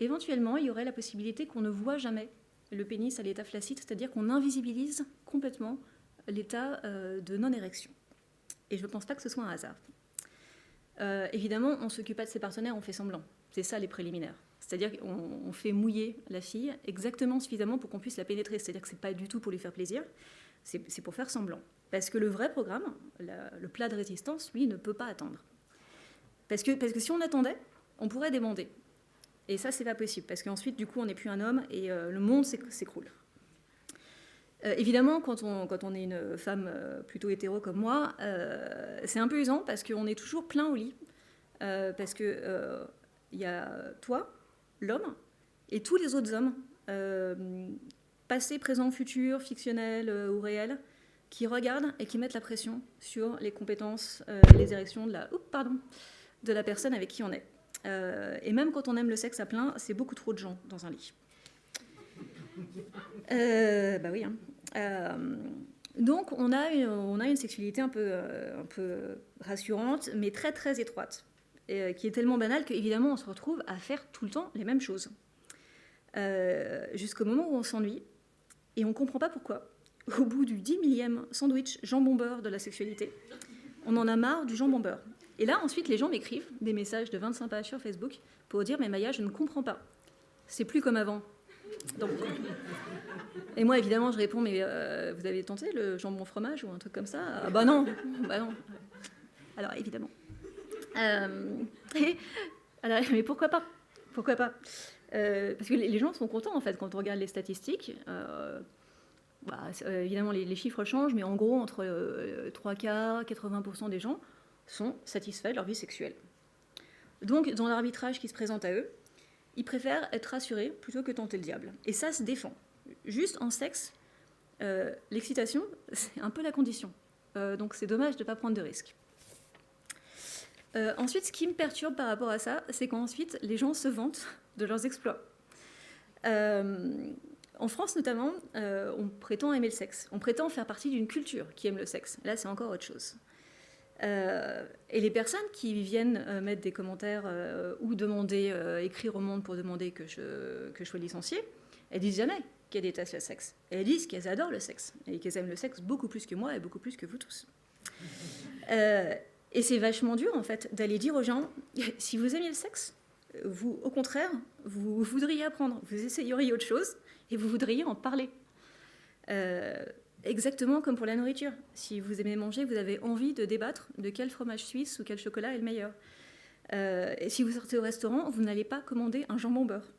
S2: éventuellement, il y aurait la possibilité qu'on ne voit jamais le pénis à l'état flaccide, c'est-à-dire qu'on invisibilise complètement l'état de non-érection. Et je ne pense pas que ce soit un hasard. Évidemment, on ne s'occupe pas de ses partenaires, on fait semblant. C'est ça les préliminaires. C'est-à-dire qu'on fait mouiller la fille exactement suffisamment pour qu'on puisse la pénétrer. C'est-à-dire que ce n'est pas du tout pour lui faire plaisir, c'est pour faire semblant. Parce que le vrai programme, le plat de résistance, lui, ne peut pas attendre. Parce que si on attendait, on pourrait débander. Et ça, c'est pas possible, parce qu'ensuite, du coup, on n'est plus un homme et le monde s'écroule. Évidemment, quand on est une femme plutôt hétéro comme moi, c'est un peu usant parce qu'on est toujours plein au lit. Parce que y a toi, l'homme, et tous les autres hommes, passé, présent, futur, fictionnels ou réels, qui regardent et qui mettent la pression sur les compétences et les érections de la personne avec qui on est. Et même quand on aime le sexe à plein, c'est beaucoup trop de gens dans un lit. Bah oui, hein. Donc on a une sexualité un peu rassurante, mais très très étroite, et qui est tellement banale qu'évidemment on se retrouve à faire tout le temps les mêmes choses. Jusqu'au moment où on s'ennuie, et on ne comprend pas pourquoi. Au bout du 10 millième sandwich jambon-beurre de la sexualité, on en a marre du jambon-beurre. Et là, ensuite, les gens m'écrivent des messages de 25 pages sur Facebook pour dire « Mais Maya, je ne comprends pas. C'est plus comme avant. » Donc, et moi, évidemment, je réponds « Mais vous avez tenté le jambon-fromage ou un truc comme ça ?»« Ah, bah non. Alors, évidemment. Alors, mais pourquoi pas ? Pourquoi pas ? Parce que les gens sont contents, en fait, quand on regarde les statistiques. Évidemment, les chiffres changent, mais en gros, entre 3/4, 80% des gens sont satisfaits de leur vie sexuelle. Donc, dans l'arbitrage qui se présente à eux, ils préfèrent être rassurés plutôt que tenter le diable. Et ça se défend. Juste en sexe, l'excitation, c'est un peu la condition. Donc, c'est dommage de ne pas prendre de risques. Ensuite, ce qui me perturbe par rapport à ça, c'est qu'ensuite, les gens se vantent de leurs exploits. En France, notamment, on prétend aimer le sexe. On prétend faire partie d'une culture qui aime le sexe. Là, c'est encore autre chose. Et les personnes qui viennent mettre des commentaires ou demander, écrire au Monde pour demander que je sois licenciée, elles disent jamais qu'elles détestent le sexe. Elles disent qu'elles adorent le sexe et qu'elles aiment le sexe beaucoup plus que moi et beaucoup plus que vous tous. Et c'est vachement dur, en fait, d'aller dire aux gens, si vous aimez le sexe, vous, au contraire, vous voudriez apprendre, vous essayeriez autre chose et vous voudriez en parler. Exactement comme pour la nourriture. Si vous aimez manger, vous avez envie de débattre de quel fromage suisse ou quel chocolat est le meilleur. Et si vous sortez au restaurant, vous n'allez pas commander un jambon-beurre.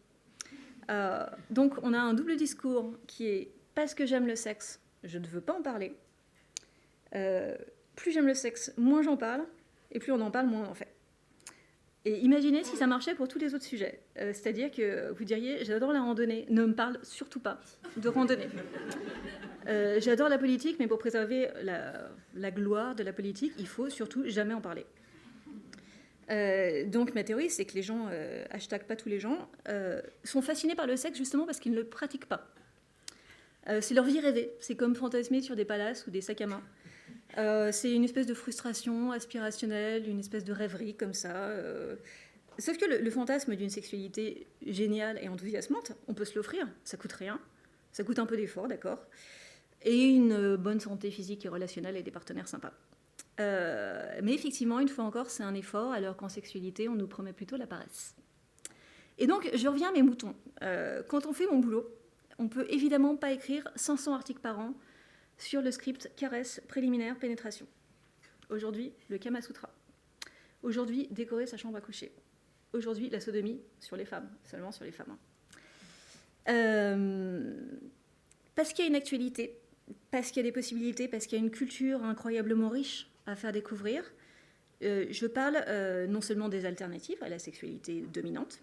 S2: Donc on a un double discours qui est « parce que j'aime le sexe, je ne veux pas en parler ». Plus j'aime le sexe, moins j'en parle, et plus on en parle, moins on en fait. Et imaginez si ça marchait pour tous les autres sujets. C'est-à-dire que vous diriez « j'adore la randonnée, ne me parle surtout pas de randonnée ». J'adore la politique, mais pour préserver la gloire de la politique, il faut surtout jamais en parler. Donc ma théorie, c'est que les gens, hashtag pas tous les gens, sont fascinés par le sexe justement parce qu'ils ne le pratiquent pas. C'est leur vie rêvée, c'est comme fantasmer sur des palaces ou des sacs à main. C'est une espèce de frustration aspirationnelle, une espèce de rêverie comme ça. Sauf que le fantasme d'une sexualité géniale et enthousiasmante, on peut se l'offrir, ça coûte rien, ça coûte un peu d'effort, d'accord, et une bonne santé physique et relationnelle et des partenaires sympas. Mais effectivement, une fois encore, c'est un effort, alors qu'en sexualité, on nous promet plutôt la paresse. Et donc, je reviens à mes moutons. Quand on fait mon boulot, on peut évidemment pas écrire 500 articles par an sur le script caresse, préliminaire, pénétration. Aujourd'hui, le Kama Sutra. Aujourd'hui, décorer sa chambre à coucher. Aujourd'hui, la sodomie sur les femmes, seulement sur les femmes. Parce qu'il y a une actualité, parce qu'il y a des possibilités, parce qu'il y a une culture incroyablement riche à faire découvrir, je parle non seulement des alternatives à la sexualité dominante,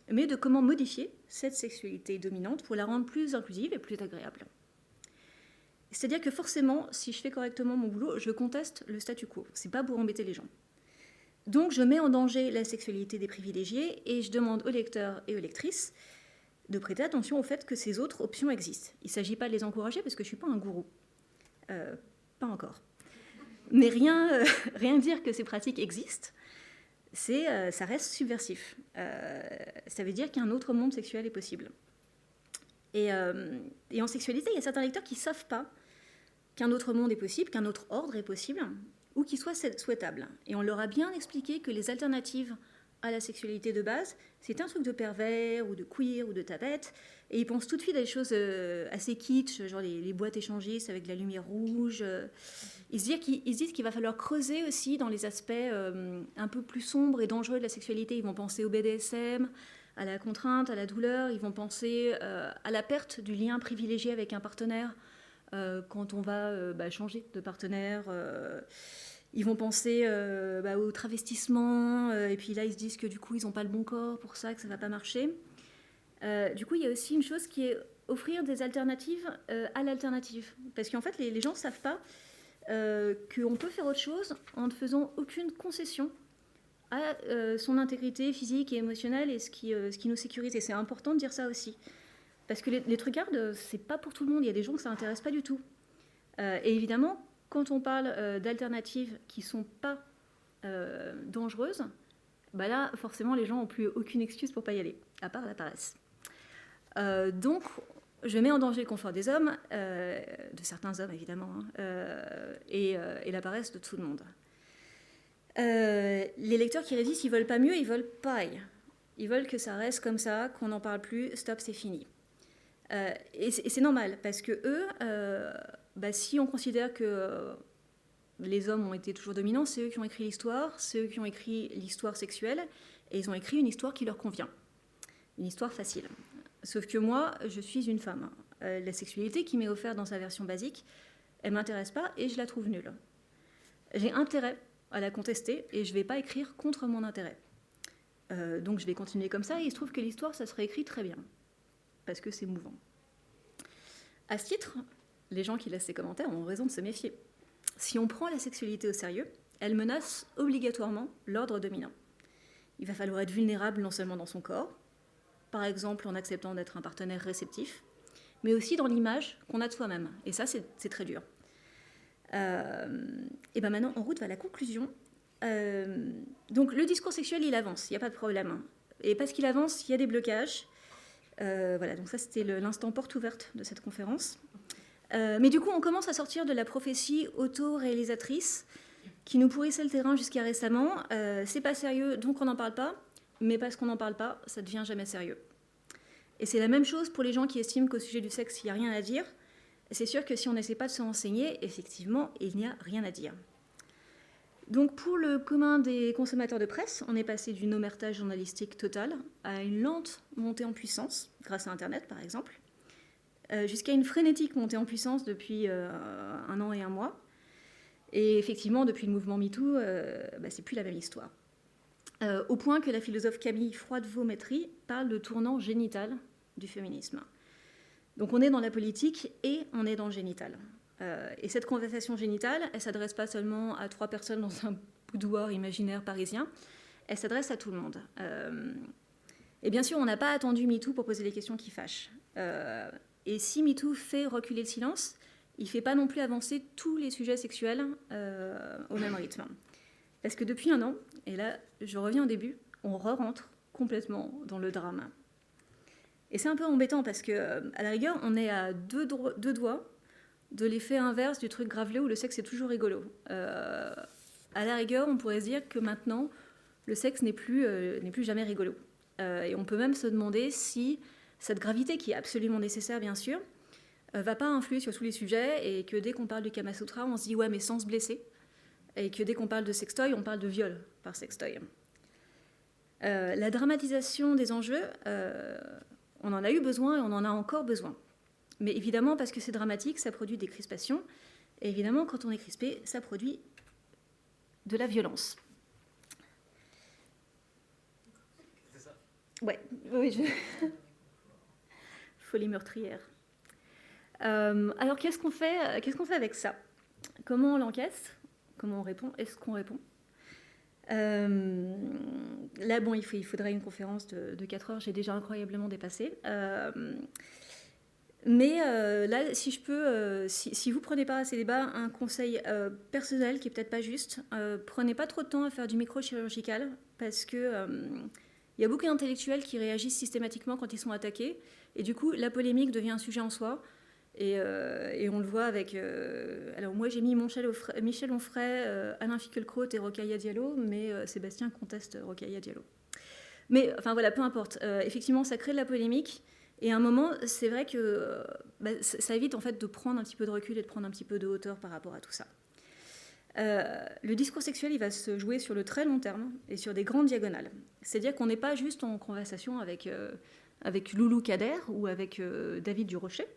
S2: mais de comment modifier cette sexualité dominante pour la rendre plus inclusive et plus agréable. C'est-à-dire que forcément, si je fais correctement mon boulot, je conteste le statu quo. C'est pas pour embêter les gens. Donc je mets en danger la sexualité des privilégiés et je demande aux lecteurs et aux lectrices de prêter attention au fait que ces autres options existent. Il ne s'agit pas de les encourager parce que je ne suis pas un gourou. Pas encore. Mais rien dire que ces pratiques existent, ça reste subversif. Ça veut dire qu'un autre monde sexuel est possible. Et en sexualité, il y a certains lecteurs qui ne savent pas qu'un autre monde est possible, qu'un autre ordre est possible, ou qui soit souhaitable. Et on leur a bien expliqué que les alternatives à la sexualité de base, c'est un truc de pervers, ou de queer, ou de tapette, et ils pensent tout de suite à des choses assez kitsch, genre les boîtes échangistes avec de la lumière rouge. Ils se disent qu'il va falloir creuser aussi dans les aspects un peu plus sombres et dangereux de la sexualité. Ils vont penser au BDSM, à la contrainte, à la douleur, ils vont penser à la perte du lien privilégié avec un partenaire quand on va changer de partenaire. Ils vont penser au travestissement, et puis là ils se disent que du coup ils n'ont pas le bon corps pour ça, que ça ne va pas marcher. Du coup il y a aussi une chose qui est offrir des alternatives à l'alternative. Parce qu'en fait les gens ne savent pas qu'on peut faire autre chose en ne faisant aucune concession à son intégrité physique et émotionnelle et ce qui nous sécurise. Et c'est important de dire ça aussi. Parce que les trucards, c'est pas pour tout le monde. Il y a des gens que ça n'intéresse pas du tout. Et évidemment, quand on parle d'alternatives qui ne sont pas dangereuses, bah là, forcément, les gens n'ont plus aucune excuse pour ne pas y aller, à part la paresse. Donc, je mets en danger le confort des hommes, de certains hommes évidemment, et la paresse de tout le monde. Les lecteurs qui résistent, ils veulent pas mieux, ils veulent pareil. Ils veulent que ça reste comme ça, qu'on n'en parle plus, stop, c'est fini. Et c'est normal, parce que eux, si on considère que les hommes ont été toujours dominants, c'est eux qui ont écrit l'histoire, c'est eux qui ont écrit l'histoire sexuelle, et ils ont écrit une histoire qui leur convient. Une histoire facile. Sauf que moi, je suis une femme. La sexualité qui m'est offerte dans sa version basique, elle ne m'intéresse pas et je la trouve nulle. J'ai intérêt à la contester et je ne vais pas écrire contre mon intérêt. Donc je vais continuer comme ça et il se trouve que l'histoire, ça serait écrit très bien. Parce que c'est mouvant. À ce titre, les gens qui laissent ces commentaires ont raison de se méfier. Si on prend la sexualité au sérieux, elle menace obligatoirement l'ordre dominant. Il va falloir être vulnérable non seulement dans son corps, par exemple en acceptant d'être un partenaire réceptif, mais aussi dans l'image qu'on a de soi-même. Et ça, c'est très dur. Et bien maintenant, en route vers la conclusion. Donc le discours sexuel, il avance, il n'y a pas de problème. Et parce qu'il avance, il y a des blocages. Voilà, donc ça, c'était l'instant porte ouverte de cette conférence. Mais du coup, on commence à sortir de la prophétie auto-réalisatrice qui nous pourrissait le terrain jusqu'à récemment. C'est pas sérieux, donc on n'en parle pas. Mais parce qu'on n'en parle pas, ça ne devient jamais sérieux. Et c'est la même chose pour les gens qui estiment qu'au sujet du sexe, il n'y a rien à dire. C'est sûr que si on n'essaie pas de se renseigner, effectivement, il n'y a rien à dire. Donc pour le commun des consommateurs de presse, on est passé d'une omerta journalistique totale à une lente montée en puissance, grâce à Internet par exemple, jusqu'à une frénétique montée en puissance depuis 1 an et 1 mois. Et effectivement, depuis le mouvement MeToo, c'est plus la même histoire. Au point que la philosophe Camille Froide-Vaumetry parle de tournant génital du féminisme. Donc on est dans la politique et on est dans le génital. Et cette conversation génitale, elle ne s'adresse pas seulement à 3 personnes dans un boudoir imaginaire parisien, elle s'adresse à tout le monde. Et bien sûr, on n'a pas attendu MeToo pour poser des questions qui fâchent. Et si MeToo fait reculer le silence, il ne fait pas non plus avancer tous les sujets sexuels au même rythme. Parce que depuis un an, et là je reviens au début, on re-rentre complètement dans le drame. Et c'est un peu embêtant parce qu'à la rigueur, on est à deux doigts de l'effet inverse du truc gravelé où le sexe est toujours rigolo. À la rigueur, on pourrait se dire que maintenant, le sexe n'est plus jamais rigolo. Et on peut même se demander si cette gravité, qui est absolument nécessaire bien sûr, va pas influer sur tous les sujets et que dès qu'on parle du Kama Sutra, on se dit ouais mais sans se blesser. Et que dès qu'on parle de sextoy, on parle de viol par sextoy. La dramatisation des enjeux, on en a eu besoin et on en a encore besoin. Mais évidemment, parce que c'est dramatique, ça produit des crispations. Et évidemment, quand on est crispé, ça produit de la violence. C'est ça ? Ouais, oui. Folie meurtrière. Alors, qu'est-ce qu'on fait avec ça ? Comment on l'encaisse ? Comment on répond ? Est-ce qu'on répond ? Là, bon, il faudrait une conférence de 4 heures. J'ai déjà incroyablement dépassé. Mais là, si je peux, si vous prenez part à ces débats, un conseil personnel qui est peut-être pas juste, prenez pas trop de temps à faire du micro-chirurgical parce que il y a beaucoup d'intellectuels qui réagissent systématiquement quand ils sont attaqués. Et du coup, la polémique devient un sujet en soi. Et on le voit avec... alors moi, j'ai mis Michel Onfray, Alain Finkielkraut et Rokhaya Diallo, mais Sébastien conteste Rokhaya Diallo. Mais enfin voilà, peu importe. Effectivement, ça crée de la polémique. Et à un moment, c'est vrai que ça évite en fait de prendre un petit peu de recul et de prendre un petit peu de hauteur par rapport à tout ça. Le discours sexuel, il va se jouer sur le très long terme et sur des grandes diagonales. C'est-à-dire qu'on n'est pas juste en conversation avec Loulou Kader ou avec David Durocher.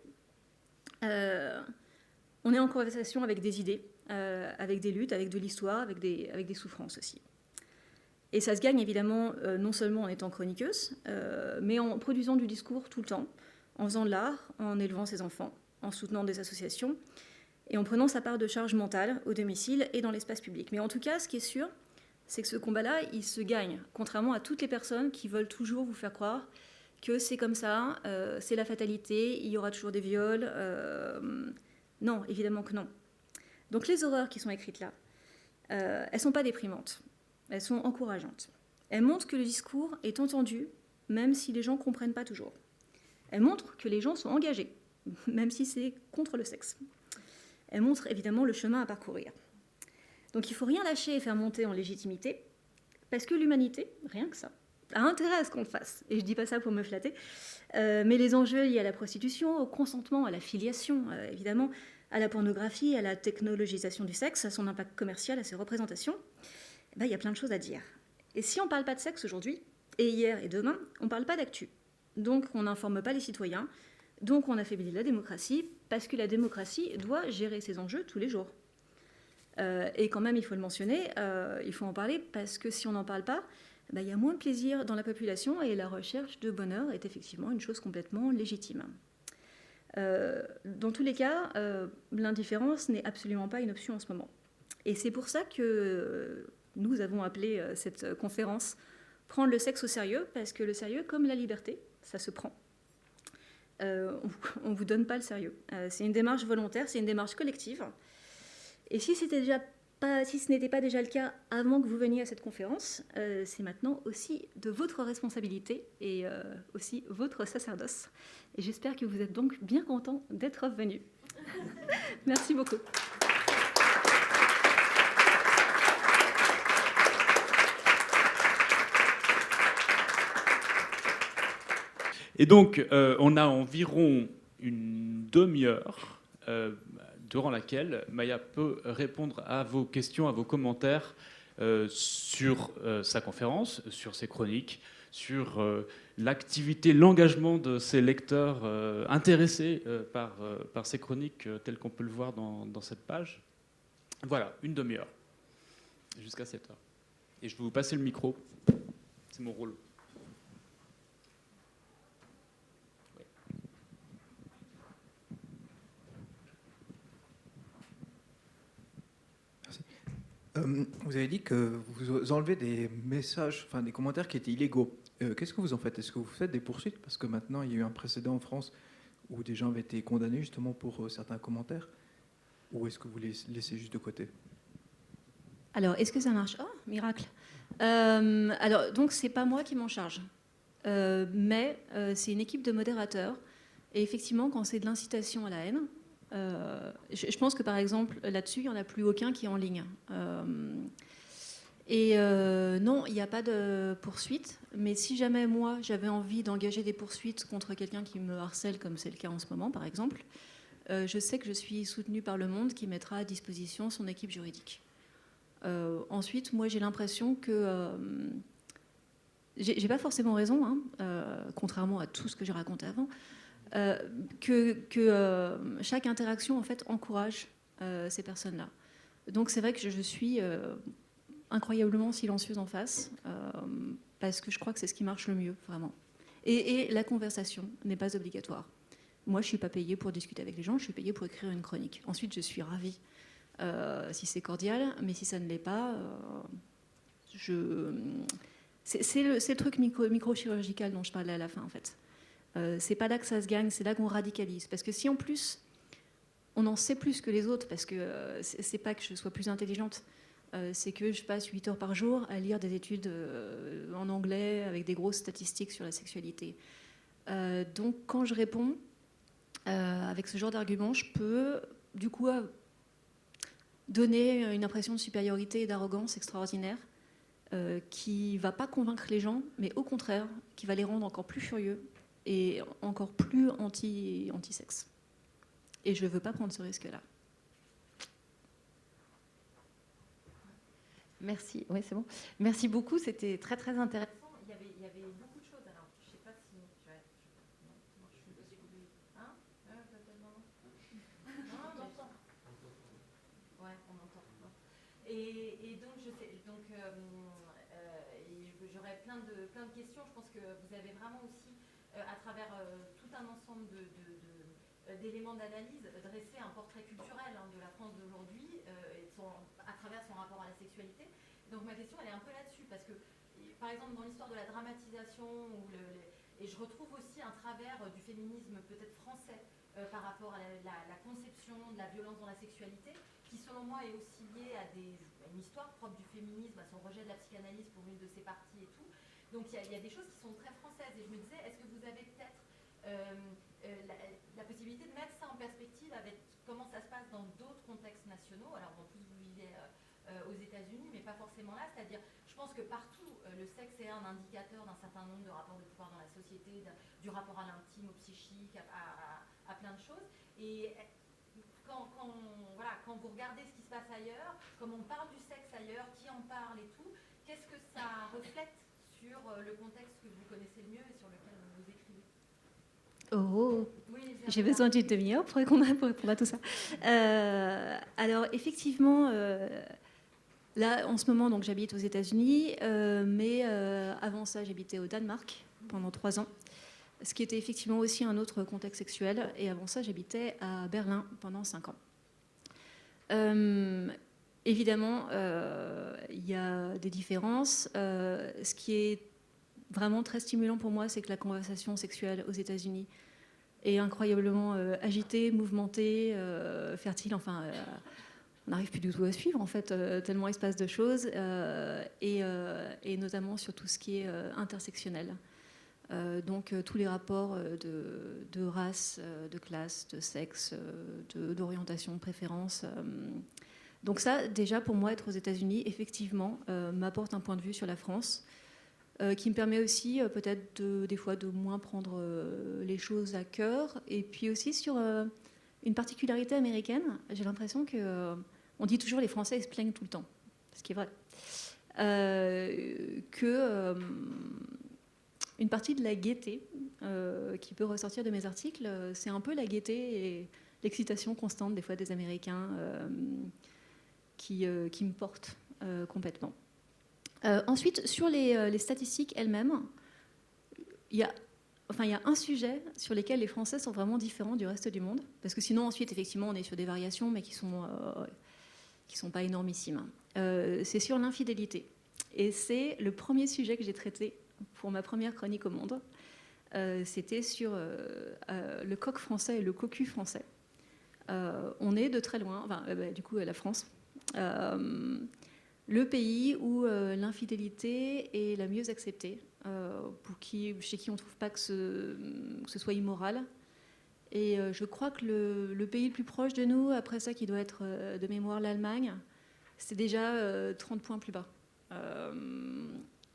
S2: On est en conversation avec des idées, avec des luttes, avec de l'histoire, avec des souffrances aussi. Et ça se gagne évidemment non seulement en étant chroniqueuse, mais en produisant du discours tout le temps, en faisant de l'art, en élevant ses enfants, en soutenant des associations et en prenant sa part de charge mentale au domicile et dans l'espace public. Mais en tout cas, ce qui est sûr, c'est que ce combat-là, il se gagne, contrairement à toutes les personnes qui veulent toujours vous faire croire que c'est comme ça, c'est la fatalité, il y aura toujours des viols. Non, évidemment que non. Donc les horreurs qui sont écrites là, elles ne sont pas déprimantes. Elles sont encourageantes. Elles montrent que le discours est entendu, même si les gens ne comprennent pas toujours. Elles montrent que les gens sont engagés, même si c'est contre le sexe. Elles montrent évidemment le chemin à parcourir. Donc il ne faut rien lâcher et faire monter en légitimité, parce que l'humanité, rien que ça, a intérêt à ce qu'on le fasse. Et je ne dis pas ça pour me flatter, mais les enjeux liés à la prostitution, au consentement, à la filiation, évidemment, à la pornographie, à la technologisation du sexe, à son impact commercial, à ses représentations, il y a plein de choses à dire. Et si on ne parle pas de sexe aujourd'hui, et hier et demain, on ne parle pas d'actu. Donc on n'informe pas les citoyens, donc on affaiblit la démocratie, parce que la démocratie doit gérer ses enjeux tous les jours. Et quand même, il faut le mentionner, il faut en parler, parce que si on n'en parle pas, il y a moins de plaisir dans la population, et la recherche de bonheur est effectivement une chose complètement légitime. Dans tous les cas, l'indifférence n'est absolument pas une option en ce moment. Et c'est pour ça que nous avons appelé cette conférence « Prendre le sexe au sérieux », parce que le sérieux, comme la liberté, ça se prend. On ne vous donne pas le sérieux. C'est une démarche volontaire, c'est une démarche collective. Et si ce n'était pas déjà le cas avant que vous veniez à cette conférence, c'est maintenant aussi de votre responsabilité et aussi votre sacerdoce. Et j'espère que vous êtes donc bien contents d'être venus. Merci beaucoup.
S1: Et donc, on a environ une demi-heure durant laquelle Maya peut répondre à vos questions, à vos commentaires sur sa conférence, sur ses chroniques, sur l'activité, l'engagement de ses lecteurs intéressés par ces chroniques telles qu'on peut le voir dans cette page. Voilà, une demi-heure, jusqu'à 7 heures. Et je vais vous passer le micro, c'est mon rôle.
S3: Vous avez dit que vous enlevez des messages, enfin des commentaires qui étaient illégaux. Qu'est-ce que vous en faites ? Est-ce que vous faites des poursuites ? Parce que maintenant, il y a eu un précédent en France où des gens avaient été condamnés justement pour certains commentaires. ou est-ce que vous les laissez juste de côté?
S2: Alors, est-ce que ça marche? Oh, miracle. Alors, donc, c'est pas moi qui m'en charge. Mais c'est une équipe de modérateurs. Et effectivement, quand c'est de l'incitation à la haine, je pense que par exemple, là-dessus, il n'y en a plus aucun qui est en ligne. Non, il n'y a pas de poursuite. Mais si jamais moi, j'avais envie d'engager des poursuites contre quelqu'un qui me harcèle, comme c'est le cas en ce moment, par exemple, je sais que je suis soutenue par Le Monde qui mettra à disposition son équipe juridique. Ensuite, moi, j'ai l'impression que... j'ai pas forcément raison, hein, contrairement à tout ce que j'ai raconté avant, que chaque interaction, en fait, encourage ces personnes-là. Donc, c'est vrai que je suis incroyablement silencieuse en face, parce que je crois que c'est ce qui marche le mieux, vraiment. Et la conversation n'est pas obligatoire. Moi, je ne suis pas payée pour discuter avec les gens, je suis payée pour écrire une chronique. Ensuite, je suis ravie si c'est cordial, mais si ça ne l'est pas, c'est le truc micro-chirurgical dont je parlais à la fin, en fait. C'est pas là que ça se gagne, c'est là qu'on radicalise. Parce que si en plus, on en sait plus que les autres, parce que c'est pas que je sois plus intelligente, c'est que je passe 8 heures par jour à lire des études en anglais avec des grosses statistiques sur la sexualité. Donc quand je réponds avec ce genre d'argument, je peux du coup donner une impression de supériorité et d'arrogance extraordinaire qui va pas convaincre les gens, mais au contraire, qui va les rendre encore plus furieux et encore plus anti-sexe. Et je ne veux pas prendre ce risque-là.
S4: Merci, oui, c'est bon. Merci beaucoup, c'était très très intéressant. Il y avait beaucoup de choses. Alors, je ne sais pas si... Hein? Non, on entend. Ouais, on entend. Et donc, j'aurais plein de questions. Je pense que vous avez vraiment aussi, à travers tout un ensemble d'éléments d'analyse, dressé un portrait culturel de la France d'aujourd'hui à travers son rapport à la sexualité. Donc ma question, elle est un peu là-dessus, parce que, par exemple, dans l'histoire de la dramatisation, et je retrouve aussi un travers du féminisme peut-être français par rapport à la conception de la violence dans la sexualité, qui selon moi est aussi liée à une histoire propre du féminisme, à son rejet de la psychanalyse pour une de ses parties et tout. Donc il y a des choses qui sont très françaises. Et je me disais, est-ce que vous avez peut-être la possibilité de mettre ça en perspective avec comment ça se passe dans d'autres contextes nationaux? Alors en plus, vous vivez aux États-Unis, mais pas forcément là. C'est-à-dire, je pense que partout, le sexe est un indicateur d'un certain nombre de rapports de pouvoir dans la société, du rapport à l'intime, au psychique, à plein de choses. Et quand vous regardez ce qui se passe ailleurs, comme on parle du sexe ailleurs, qui en parle et tout, qu'est-ce que ça reflète sur le contexte que vous connaissez le mieux et sur lequel vous écrivez?
S2: Oh,
S4: oui,
S2: j'ai besoin d'une demi-heure pour répondre à tout ça. Alors, effectivement, là, en ce moment, donc, j'habite aux États-Unis, mais avant ça, j'habitais au Danemark pendant 3 ans, ce qui était effectivement aussi un autre contexte sexuel. Et avant ça, j'habitais à Berlin pendant 5 ans. Évidemment, il y a des différences. Ce qui est vraiment très stimulant pour moi, c'est que la conversation sexuelle aux États-Unis est incroyablement agitée, mouvementée, fertile. Enfin, on n'arrive plus du tout à suivre, en fait, tellement il se passe de choses, et notamment sur tout ce qui est intersectionnel. Donc tous les rapports de race, de classe, de sexe, d'orientation, de préférence. Donc ça, déjà, pour moi, être aux États-Unis, effectivement, m'apporte un point de vue sur la France, qui me permet aussi peut-être des fois de moins prendre les choses à cœur. Et puis aussi sur une particularité américaine, j'ai l'impression que on dit toujours les Français ils se plaignent tout le temps, ce qui est vrai. Une partie de la gaieté qui peut ressortir de mes articles, c'est un peu la gaieté et l'excitation constante des fois des Américains qui me portent complètement. Ensuite, sur les statistiques elles-mêmes, il y a un sujet sur lequel les Français sont vraiment différents du reste du monde, parce que sinon, ensuite, effectivement, on est sur des variations, mais qui sont pas énormissimes. C'est sur l'infidélité. Et c'est le premier sujet que j'ai traité pour ma première chronique au Monde. C'était sur le coq français et le cocu français. on est de très loin, enfin, du coup, la France, le pays où l'infidélité est la mieux acceptée, chez qui on ne trouve pas que ce soit immoral. Et je crois que le pays le plus proche de nous, après ça, qui doit être de mémoire l'Allemagne, c'est déjà 30 points plus bas.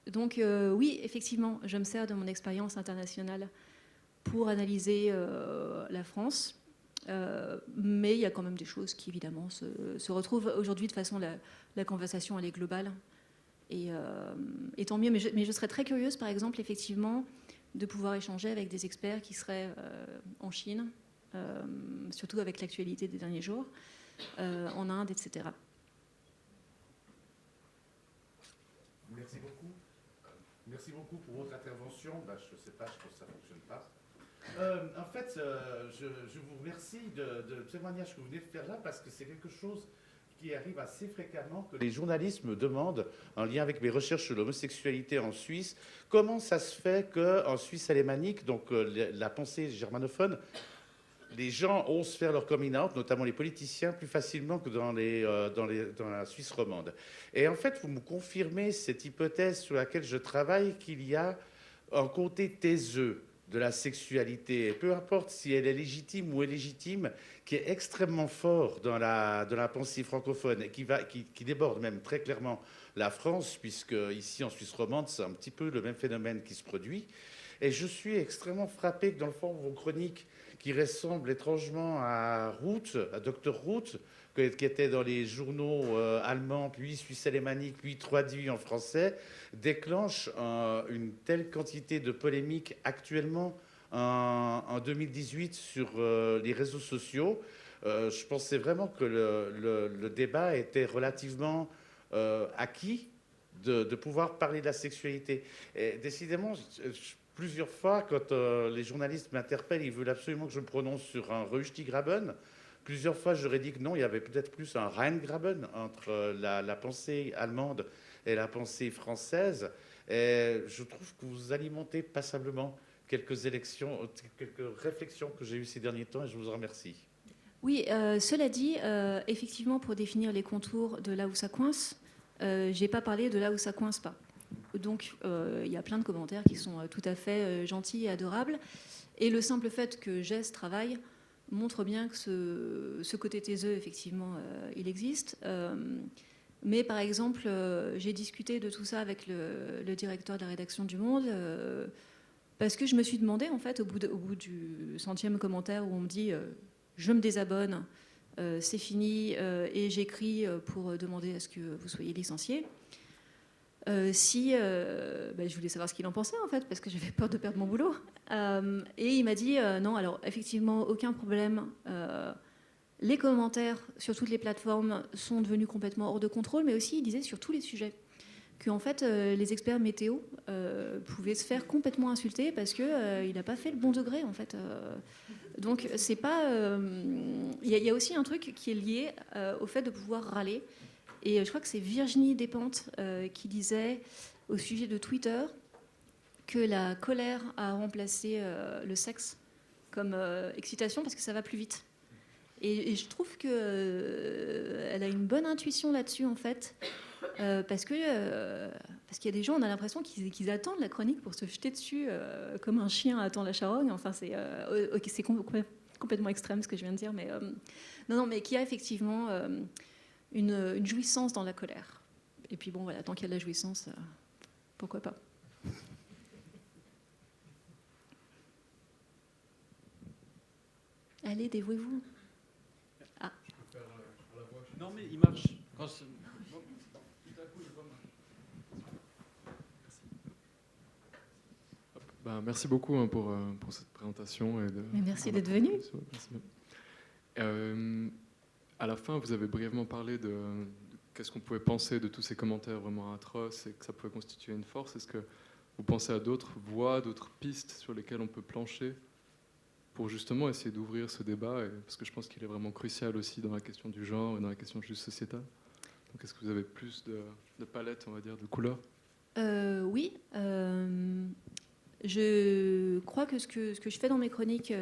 S2: Donc oui, effectivement, je me sers de mon expérience internationale pour analyser la France. Mais il y a quand même des choses qui, évidemment, se retrouvent. Aujourd'hui, de toute façon, la conversation, elle est globale. Et tant mieux. Mais je serais très curieuse, par exemple, effectivement, de pouvoir échanger avec des experts qui seraient en Chine, surtout avec l'actualité des derniers jours, en Inde, etc.
S5: Merci beaucoup. Merci beaucoup pour votre intervention. Je ne sais pas, je pense que ça ne fonctionne pas. En fait, je vous remercie de témoignage que vous venez de faire là, parce que c'est quelque chose qui arrive assez fréquemment, que les journalistes me demandent, en lien avec mes recherches sur l'homosexualité en Suisse, comment ça se fait qu'en Suisse alémanique, donc la pensée germanophone, les gens osent faire leur coming out, notamment les politiciens, plus facilement que dans la Suisse romande. Et en fait, vous me confirmez cette hypothèse sur laquelle je travaille, qu'il y a un côté taiseux de la sexualité, peu importe si elle est légitime ou illégitime, qui est extrêmement fort dans la pensée francophone et qui déborde même très clairement la France, puisque ici en Suisse romande, c'est un petit peu le même phénomène qui se produit. Et je suis extrêmement frappé que dans le fond, vos chroniques, qui ressemblent étrangement à Ruth, à Dr Ruth, qui était dans les journaux allemands, puis suisse alémanique, puis traduit en français, déclenchent une telle quantité de polémiques actuellement en 2018 sur les réseaux sociaux. Je pensais vraiment que le débat était relativement acquis de pouvoir parler de la sexualité. Et décidément, plusieurs fois, quand les journalistes m'interpellent, ils veulent absolument que je me prononce sur un Röstigraben. Plusieurs fois, j'aurais dit que non, il y avait peut-être plus un Rheingraben entre la pensée allemande et la pensée française. Et je trouve que vous alimentez passablement quelques réflexions que j'ai eues ces derniers temps, et je vous en remercie.
S2: Oui, cela dit, effectivement, pour définir les contours de là où ça coince, j'ai pas parlé de là où ça coince pas. Donc, il y a plein de commentaires qui sont tout à fait gentils et adorables. Et le simple fait que j'ai ce travail montre bien que ce côté taiseux, effectivement, il existe. Mais par exemple, j'ai discuté de tout ça avec le directeur de la rédaction du Monde, parce que je me suis demandé, en fait, au bout du 100e commentaire où on me dit je me désabonne, c'est fini, et j'écris pour demander à ce que vous soyez licencié. Je voulais savoir ce qu'il en pensait, en fait, parce que j'avais peur de perdre mon boulot. Et il m'a dit non, alors effectivement, aucun problème. Les commentaires sur toutes les plateformes sont devenus complètement hors de contrôle, mais aussi, il disait, sur tous les sujets. Qu'en fait, les experts météo pouvaient se faire complètement insulter parce qu'il n'a pas fait le bon degré, en fait. Donc, c'est pas... Il y a aussi un truc qui est lié au fait de pouvoir râler. Et je crois que c'est Virginie Despentes qui disait au sujet de Twitter que la colère a remplacé le sexe comme excitation parce que ça va plus vite. Et je trouve qu'elle a une bonne intuition là-dessus, en fait, parce qu'il y a des gens, on a l'impression qu'ils attendent la chronique pour se jeter dessus comme un chien attend la charogne. Enfin, c'est complètement extrême ce que je viens de dire, mais non, mais qui a effectivement une jouissance dans la colère. Et puis bon, voilà, tant qu'il y a de la jouissance, pourquoi pas. Allez, dévouez-vous. Ah.
S1: Non, mais il marche. Quand
S6: merci beaucoup pour cette présentation.
S2: Mais merci d'être venu.
S6: À la fin, vous avez brièvement parlé de qu'est-ce qu'on pouvait penser de tous ces commentaires vraiment atroces et que ça pouvait constituer une force. Est-ce que vous pensez à d'autres voies, d'autres pistes sur lesquelles on peut plancher pour justement essayer d'ouvrir ce débat, parce que je pense qu'il est vraiment crucial aussi dans la question du genre et dans la question juste sociétale. Donc est-ce que vous avez plus de palettes, on va dire, de couleurs ?
S2: Oui. Je crois que ce que je fais dans mes chroniques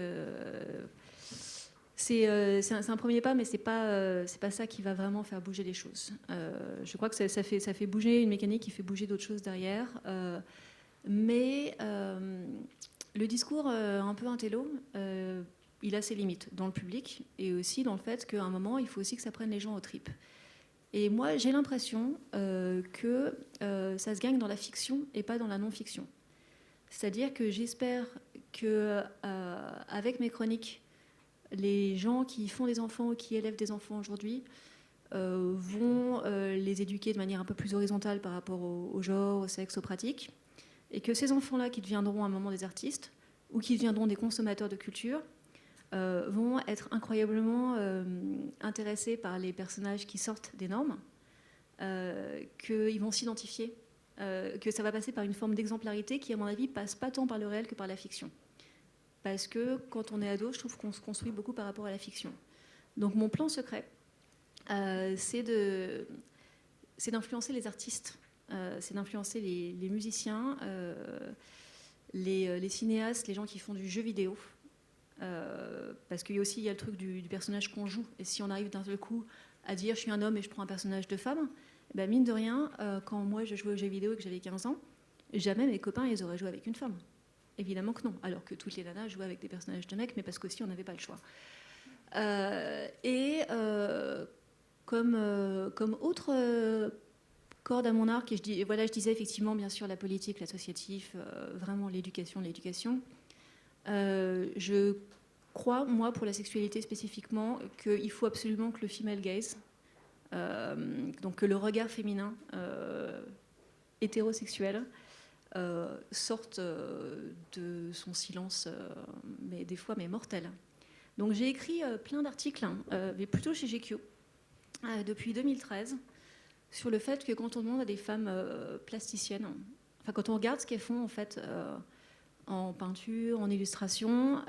S2: C'est un premier pas, mais c'est pas ça qui va vraiment faire bouger les choses. Je crois que ça fait bouger une mécanique qui fait bouger d'autres choses derrière. Mais le discours un peu intello, il a ses limites dans le public et aussi dans le fait qu'à un moment, il faut aussi que ça prenne les gens aux tripes. Et moi, j'ai l'impression que ça se gagne dans la fiction et pas dans la non-fiction. C'est-à-dire que j'espère qu'avec mes chroniques, les gens qui font des enfants ou qui élèvent des enfants aujourd'hui vont les éduquer de manière un peu plus horizontale par rapport au genre, au sexe, aux pratiques. Et que ces enfants-là qui deviendront à un moment des artistes ou qui deviendront des consommateurs de culture vont être incroyablement intéressés par les personnages qui sortent des normes, qu'ils vont s'identifier, que ça va passer par une forme d'exemplarité qui, à mon avis, passe pas tant par le réel que par la fiction. Parce que quand on est ado, je trouve qu'on se construit beaucoup par rapport à la fiction. Donc mon plan secret, c'est d'influencer les artistes, c'est d'influencer les musiciens, les cinéastes, les gens qui font du jeu vidéo. Parce qu'il y a aussi le truc du personnage qu'on joue. Et si on arrive d'un seul coup à dire je suis un homme et je prends un personnage de femme, ben mine de rien, quand moi je jouais aux jeux vidéo et que j'avais 15 ans, jamais mes copains ils auraient joué avec une femme. Évidemment que non, alors que toutes les nanas jouaient avec des personnages de mecs, mais parce qu'aussi on n'avait pas le choix. Comme autre corde à mon arc, et je disais effectivement bien sûr la politique, l'associatif, vraiment l'éducation. Je crois, moi, pour la sexualité spécifiquement, qu'il faut absolument que le female gaze, donc que le regard féminin hétérosexuel, sorte de son silence, mais des fois mortel. Donc j'ai écrit plein d'articles, mais plutôt chez GQ, depuis 2013, sur le fait que quand on demande à des femmes plasticiennes, enfin quand on regarde ce qu'elles font en fait en peinture, en illustration,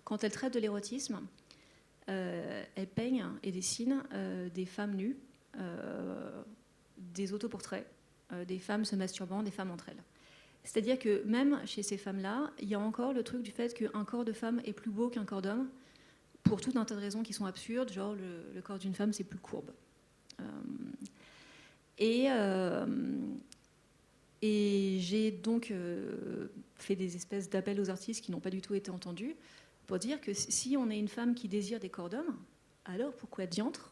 S2: quand elles traitent de l'érotisme, elles peignent et dessinent des femmes nues, des autoportraits, des femmes se masturbant, des femmes entre elles. C'est-à-dire que même chez ces femmes-là, il y a encore le truc du fait qu'un corps de femme est plus beau qu'un corps d'homme, pour tout un tas de raisons qui sont absurdes, genre le corps d'une femme c'est plus courbe. Et j'ai donc fait des espèces d'appels aux artistes qui n'ont pas du tout été entendus, pour dire que si on est une femme qui désire des corps d'hommes, alors pourquoi diantre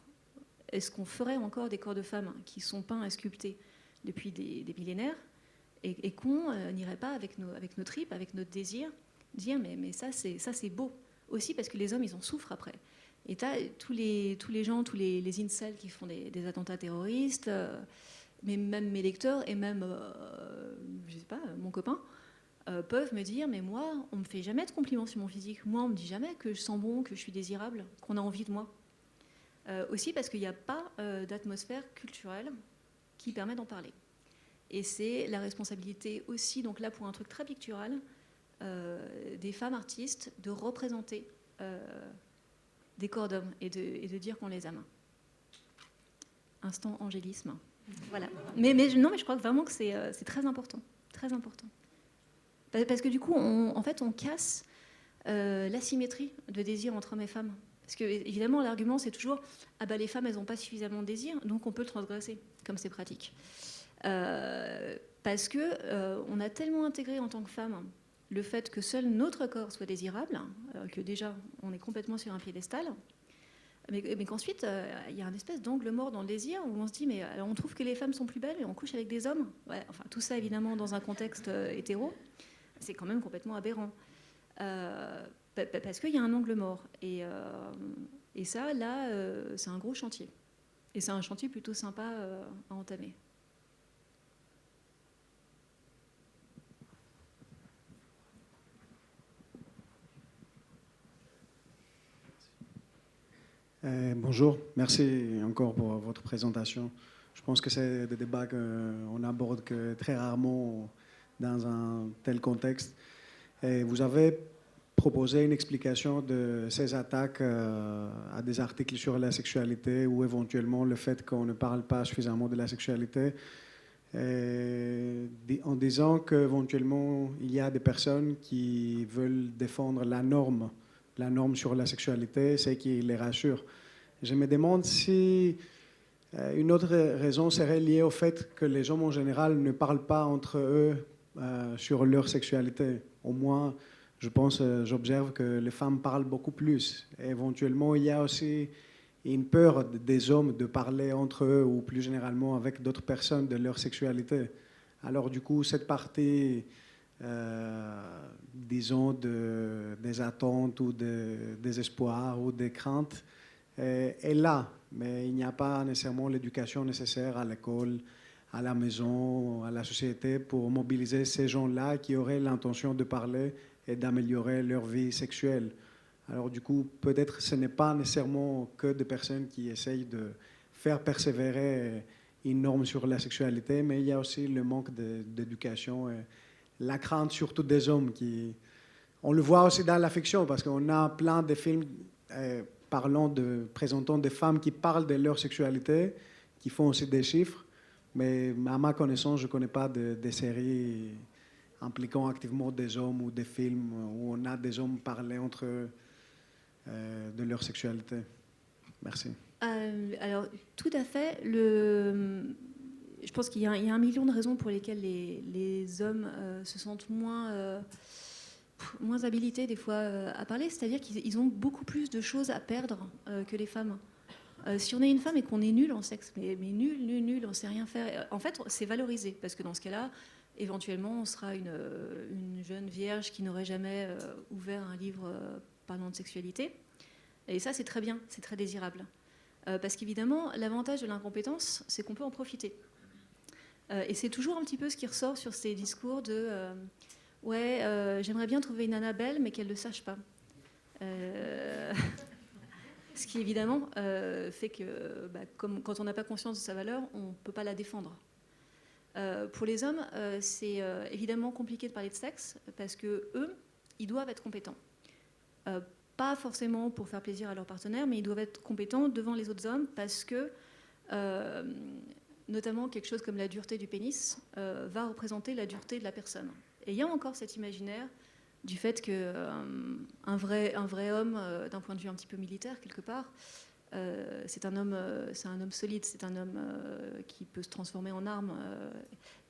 S2: est-ce qu'on ferait encore des corps de femmes qui sont peints et sculptés depuis des millénaires et qu'on n'irait pas avec nos tripes, avec notre désir, dire mais ça c'est beau. Aussi parce que les hommes ils en souffrent après. Et t'as tous les gens, tous les incels qui font des attentats terroristes, mais même mes lecteurs et même, je sais pas, mon copain, peuvent me dire mais moi on me fait jamais de compliments sur mon physique, moi on me dit jamais que je sens bon, que je suis désirable, qu'on a envie de moi. Aussi parce qu'il n'y a pas d'atmosphère culturelle qui permet d'en parler. Et c'est la responsabilité aussi, donc là pour un truc très pictural, des femmes artistes de représenter des corps d'hommes et de dire qu'on les aime. Instant angélisme. Voilà. Mais je crois vraiment que c'est très important. Très important. Parce que du coup, on casse l'asymétrie de désir entre hommes et femmes. Parce que, évidemment, l'argument, c'est toujours « Ah bah, les femmes, elles n'ont pas suffisamment de désir, donc on peut le transgresser, comme c'est pratique. » Parce qu'on a tellement intégré en tant que femme le fait que seul notre corps soit désirable, que déjà, on est complètement sur un piédestal, mais qu'ensuite, il y a une espèce d'angle mort dans le désir où on se dit « Mais on trouve que les femmes sont plus belles et on couche avec des hommes ?» Ouais, enfin, tout ça, évidemment, dans un contexte hétéro, c'est quand même complètement aberrant. Parce qu'il y a un angle mort. Et ça, là, c'est un gros chantier. Et c'est un chantier plutôt sympa à entamer.
S7: Bonjour, merci encore pour votre présentation. Je pense que c'est des débats qu'on aborde que très rarement dans un tel contexte. Et vous avez proposé une explication de ces attaques à des articles sur la sexualité ou éventuellement le fait qu'on ne parle pas suffisamment de la sexualité, en disant qu'éventuellement il y a des personnes qui veulent défendre la norme la norme sur la sexualité, ce qui les rassure. Je me demande si une autre raison serait liée au fait que les hommes en général ne parlent pas entre eux sur leur sexualité. Au moins, je pense, j'observe que les femmes parlent beaucoup plus. Et éventuellement, il y a aussi une peur des hommes de parler entre eux ou plus généralement avec d'autres personnes de leur sexualité. Alors du coup, cette partie, disons, des attentes ou des espoirs ou des craintes est là, mais il n'y a pas nécessairement l'éducation nécessaire à l'école, à la maison, à la société pour mobiliser ces gens-là qui auraient l'intention de parler et d'améliorer leur vie sexuelle. Alors du coup, peut-être ce n'est pas nécessairement que des personnes qui essayent de faire persévérer une norme sur la sexualité, mais il y a aussi le manque d'éducation et la crainte surtout des hommes. On le voit aussi dans la fiction, parce qu'on a plein de films présentant des femmes qui parlent de leur sexualité, qui font aussi des chiffres, mais à ma connaissance, je ne connais pas de séries impliquant activement des hommes ou des films où on a des hommes parler entre eux de leur sexualité. Merci.
S2: Alors, tout à fait. Je pense qu'il y a un million de raisons pour lesquelles les hommes se sentent moins habilités des fois à parler. C'est-à-dire qu'ils ont beaucoup plus de choses à perdre que les femmes. Si on est une femme et qu'on est nul en sexe, mais nul, on ne sait rien faire. En fait, c'est valorisé, parce que dans ce cas-là, éventuellement, on sera une jeune vierge qui n'aurait jamais ouvert un livre parlant de sexualité. Et ça, c'est très bien, c'est très désirable. Parce qu'évidemment, l'avantage de l'incompétence, c'est qu'on peut en profiter. Et c'est toujours un petit peu ce qui ressort sur ces discours de j'aimerais bien trouver une nana belle, mais qu'elle ne le sache pas. Ce qui, évidemment, fait que comme, quand on n'a pas conscience de sa valeur, on ne peut pas la défendre. Pour les hommes, c'est évidemment compliqué de parler de sexe, parce qu'eux, ils doivent être compétents. Pas forcément pour faire plaisir à leur partenaire, mais ils doivent être compétents devant les autres hommes, parce que, notamment, quelque chose comme la dureté du pénis va représenter la dureté de la personne. Et il y a encore cet imaginaire du fait qu'un vrai homme, d'un point de vue un petit peu militaire, quelque part, c'est un homme solide, c'est un homme qui peut se transformer en arme.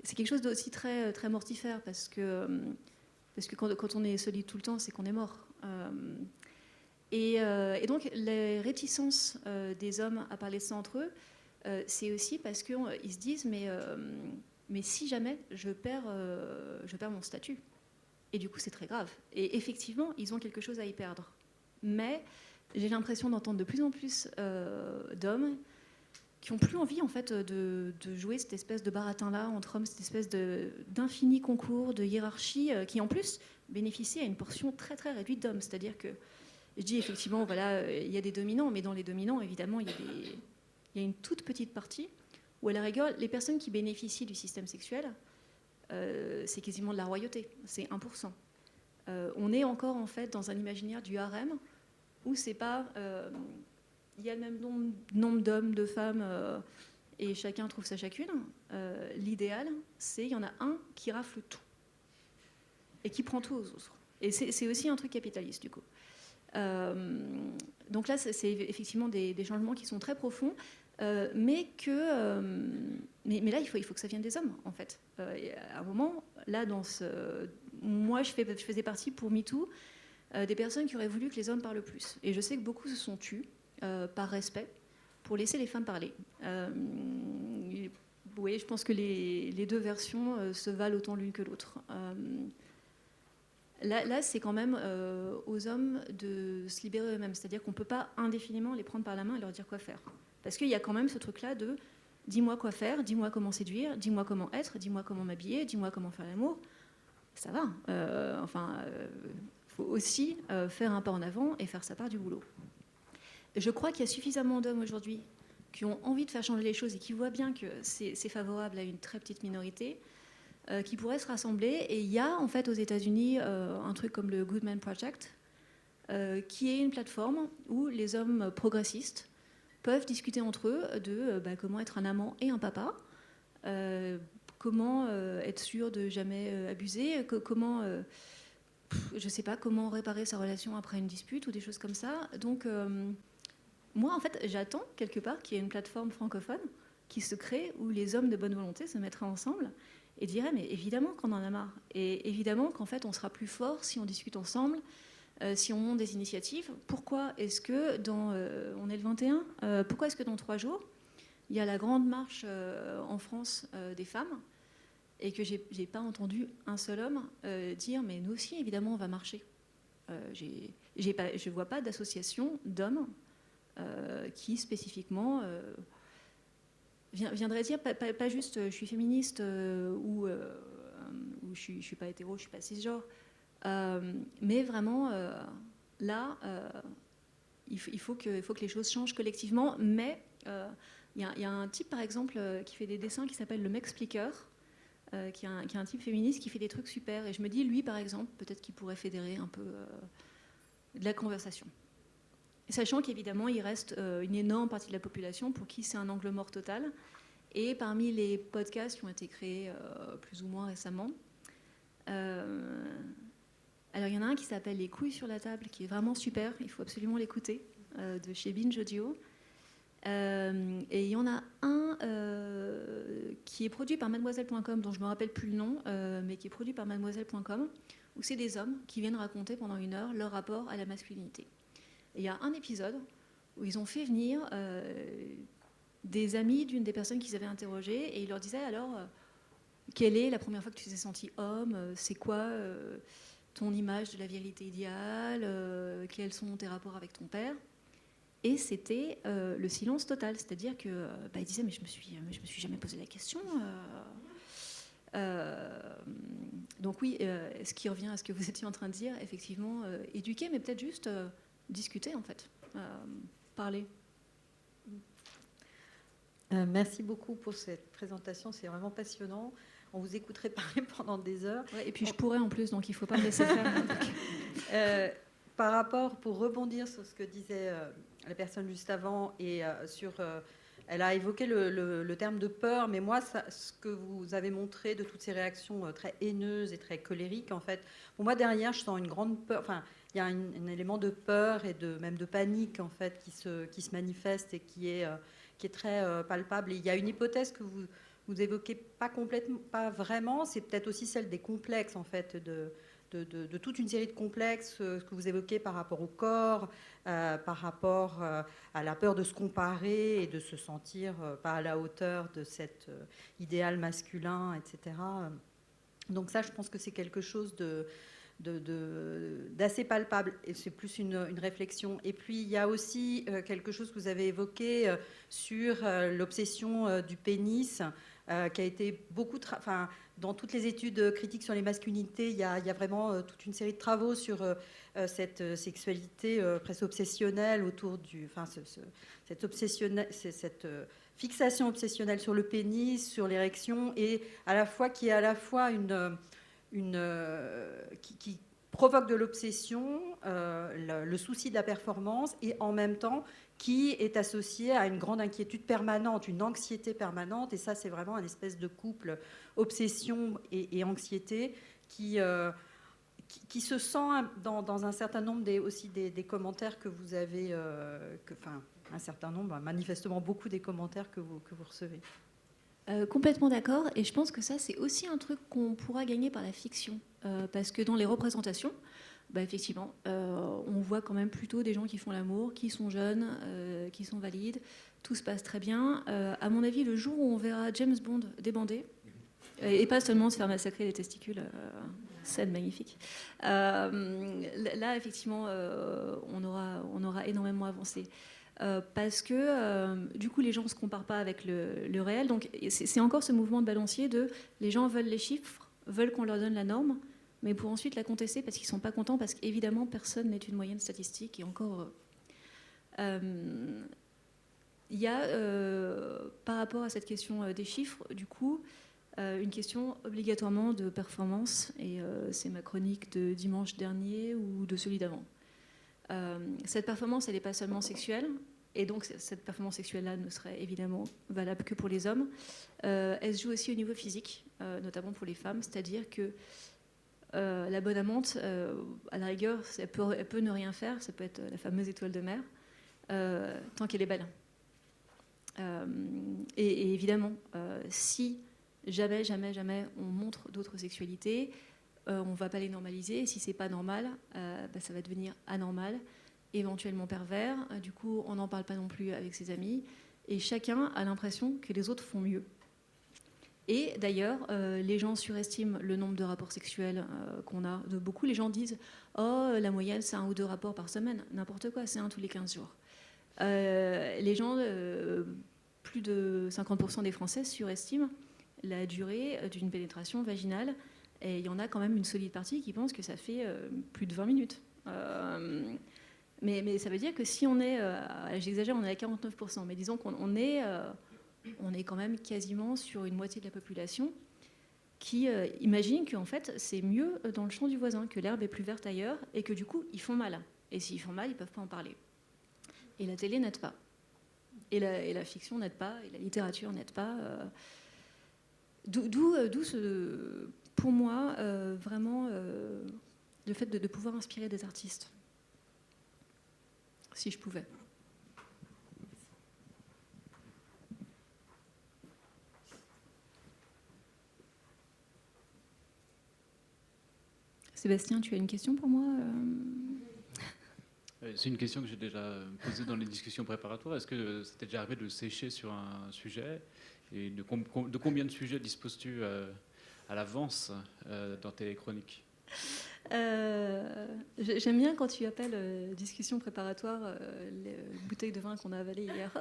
S2: C'est quelque chose d'aussi très, très mortifère, parce que quand on est solide tout le temps, c'est qu'on est mort. Et donc, les réticences des hommes à parler de ça entre eux, c'est aussi parce qu'ils se disent mais si jamais je perds mon statut, et du coup c'est très grave. Et effectivement, ils ont quelque chose à y perdre. Mais j'ai l'impression d'entendre de plus en plus d'hommes qui n'ont plus envie en fait de jouer cette espèce de baratin-là entre hommes, cette espèce d'infini concours, de hiérarchie, qui en plus bénéficie à une portion très très réduite d'hommes. C'est-à-dire que, je dis effectivement, voilà, il y a des dominants, mais dans les dominants, évidemment, il y a une toute petite partie où, à la rigueur, les personnes qui bénéficient du système sexuel, c'est quasiment de la royauté, c'est 1%. On est encore en fait dans un imaginaire du harem où c'est pas, il y a le même nombre d'hommes, de femmes, et chacun trouve sa chacune. L'idéal, c'est il y en a un qui rafle tout et qui prend tout aux autres. Et c'est aussi un truc capitaliste du coup. Donc là, c'est effectivement des changements qui sont très profonds. Mais là, il faut que ça vienne des hommes, en fait. À un moment, là, moi, je faisais partie, pour MeToo, des personnes qui auraient voulu que les hommes parlent plus. Et je sais que beaucoup se sont tus, par respect, pour laisser les femmes parler. Oui, je pense que les deux versions se valent autant l'une que l'autre. Là, c'est quand même aux hommes de se libérer eux-mêmes. C'est-à-dire qu'on ne peut pas indéfiniment les prendre par la main et leur dire quoi faire. Parce qu'il y a quand même ce truc-là de dis-moi quoi faire, dis-moi comment séduire, dis-moi comment être, dis-moi comment m'habiller, dis-moi comment faire l'amour. Ça va. Faut aussi faire un pas en avant et faire sa part du boulot. Je crois qu'il y a suffisamment d'hommes aujourd'hui qui ont envie de faire changer les choses et qui voient bien que c'est favorable à une très petite minorité, qui pourraient se rassembler. Et il y a en fait aux États-Unis un truc comme le Good Man Project, qui est une plateforme où les hommes progressistes peuvent discuter entre eux de comment être un amant et un papa, comment être sûr de jamais abuser, comment je ne sais pas comment réparer sa relation après une dispute ou des choses comme ça. Donc, moi, en fait, j'attends quelque part qu'il y ait une plateforme francophone qui se crée où les hommes de bonne volonté se mettraient ensemble et diraient mais évidemment qu'on en a marre. Et évidemment qu'en fait, on sera plus fort si on discute ensemble, si on monte des initiatives. Pourquoi est-ce que on est le 21, pourquoi est-ce que dans 3 jours, il y a la grande marche en France des femmes et que j'ai pas entendu un seul homme dire mais nous aussi évidemment on va marcher. Je vois pas d'association d'hommes qui spécifiquement viendrait dire pas juste je suis féministe ou je suis pas hétéro, je suis pas cisgenre, mais vraiment là il faut que les choses changent collectivement. Mais il y a un type par exemple qui fait des dessins qui s'appelle le Mexpliqueur, qui est un type féministe qui fait des trucs super, et je me dis lui par exemple peut-être qu'il pourrait fédérer un peu de la conversation. Sachant qu'évidemment, il reste une énorme partie de la population pour qui c'est un angle mort total. Et parmi les podcasts qui ont été créés plus ou moins récemment, alors il y en a un qui s'appelle Les couilles sur la table, qui est vraiment super, il faut absolument l'écouter, de chez Binge Audio. Et il y en a un qui est produit par mademoiselle.com, dont je ne me rappelle plus le nom, mais qui est produit par mademoiselle.com, où c'est des hommes qui viennent raconter pendant 1 heure leur rapport à la masculinité. Il y a un épisode où ils ont fait venir des amis d'une des personnes qu'ils avaient interrogées et ils leur disaient alors quelle est la première fois que tu t'es senti homme, c'est quoi ton image de la virilité idéale, quels sont tes rapports avec ton père. Et c'était le silence total, c'est-à-dire que ils disaient mais je me suis jamais posé la question. Donc oui, ce qui revient à ce que vous étiez en train de dire, effectivement, éduquer, mais peut-être juste discuter en fait, parler.
S8: Merci beaucoup pour cette présentation, c'est vraiment passionnant. On vous écouterait parler pendant des heures.
S2: Ouais, et puis je pourrais en plus, donc il ne faut pas me laisser faire.
S8: Par rapport, pour rebondir sur ce que disait la personne juste avant, et elle a évoqué le terme de peur, mais moi, ce que vous avez montré de toutes ces réactions très haineuses et très colériques, en fait, pour moi, derrière, je sens une grande peur. Enfin, il y a un élément de peur et même de panique, en fait, qui se manifeste et qui est très palpable. Et il y a une hypothèse que vous évoquez pas vraiment, c'est peut-être aussi celle des complexes, en fait, de toute une série de complexes que vous évoquez par rapport au corps, par rapport à la peur de se comparer et de se sentir pas à la hauteur de cet idéal masculin, etc. Donc ça, je pense que c'est quelque chose d'assez palpable, et c'est plus une réflexion. Et puis il y a aussi quelque chose que vous avez évoqué sur l'obsession du pénis, qui a été beaucoup dans toutes les études critiques sur les masculinités, il y a vraiment toute une série de travaux sur cette sexualité presque obsessionnelle autour cette fixation obsessionnelle sur le pénis, sur l'érection, et qui est à la fois qui provoque de l'obsession, le souci de la performance, et en même temps qui est associé à une grande inquiétude permanente, une anxiété permanente. Et ça, c'est vraiment un espèce de couple obsession et anxiété qui se sent dans un certain nombre des commentaires que vous avez, un certain nombre, manifestement beaucoup des commentaires que vous recevez.
S2: Complètement d'accord, et je pense que ça c'est aussi un truc qu'on pourra gagner par la fiction, parce que dans les représentations, effectivement, on voit quand même plutôt des gens qui font l'amour, qui sont jeunes, qui sont valides, tout se passe très bien. À mon avis, le jour où on verra James Bond débandé, et pas seulement se faire massacrer les testicules, scène magnifique, là effectivement on aura énormément avancé. Parce que du coup les gens ne se comparent pas avec le réel, donc c'est encore ce mouvement de balancier de les gens veulent les chiffres, veulent qu'on leur donne la norme, mais pour ensuite la contester parce qu'ils ne sont pas contents, parce qu'évidemment personne n'est une moyenne statistique, et encore il y a par rapport à cette question des chiffres, du coup une question obligatoirement de performance, et c'est ma chronique de dimanche dernier ou de celui d'avant. Cette performance, elle n'est pas seulement sexuelle, et donc cette performance sexuelle-là ne serait évidemment valable que pour les hommes. Elle se joue aussi au niveau physique, notamment pour les femmes, c'est-à-dire que La bonne amante, à la rigueur, elle peut ne rien faire, ça peut être la fameuse étoile de mer, tant qu'elle est belle. Et évidemment, si jamais on montre d'autres sexualités, on ne va pas les normaliser. Et si c'est pas normal, ça va devenir anormal, éventuellement pervers. Du coup, on n'en parle pas non plus avec ses amis. Et chacun a l'impression que les autres font mieux. Et d'ailleurs, les gens surestiment le nombre de rapports sexuels qu'on a. De beaucoup, les gens disent « Oh, la moyenne, c'est 1 ou 2 rapports par semaine. » N'importe quoi, c'est 1 tous les 15 jours. Les gens, plus de 50% des Français surestiment la durée d'une pénétration vaginale. Et il y en a quand même une solide partie qui pense que ça fait plus de 20 minutes. Mais ça veut dire que si on est, j'exagère, on est à 49%, mais disons qu'on est quand même quasiment sur une moitié de la population qui imagine qu'en fait c'est mieux dans le champ du voisin, que l'herbe est plus verte ailleurs et que du coup ils font mal. Et s'ils font mal, ils ne peuvent pas en parler. Et la télé n'aide pas. Et la fiction n'aide pas, et la littérature n'aide pas. D'où pour moi, vraiment, le fait de pouvoir inspirer des artistes. Si je pouvais. Sébastien, tu as une question pour moi?
S9: C'est une question que j'ai déjà posée dans les discussions préparatoires. Est-ce que ça t'est déjà arrivé de sécher sur un sujet? Et de combien de sujets disposes-tu à l'avance dans tes chroniques?
S2: J'aime bien quand tu appelles discussion préparatoire les bouteilles de vin qu'on a avalées hier.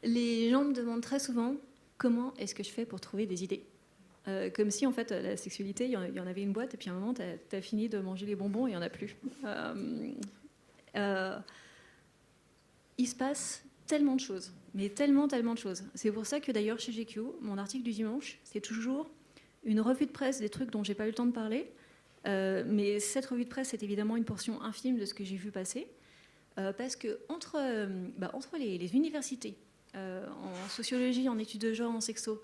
S2: Les gens me demandent très souvent comment est-ce que je fais pour trouver des idées. Comme si en fait la sexualité, il y en avait une boîte et puis à un moment t'as fini de manger les bonbons et il n'y en a plus. Il se passe tellement de choses, mais tellement de choses. C'est pour ça que d'ailleurs chez GQ, mon article du dimanche, c'est toujours une revue de presse des trucs dont j'ai pas eu le temps de parler. Mais cette revue de presse, c'est évidemment une portion infime de ce que j'ai vu passer. Parce que entre les universités, en sociologie, en études de genre, en sexo,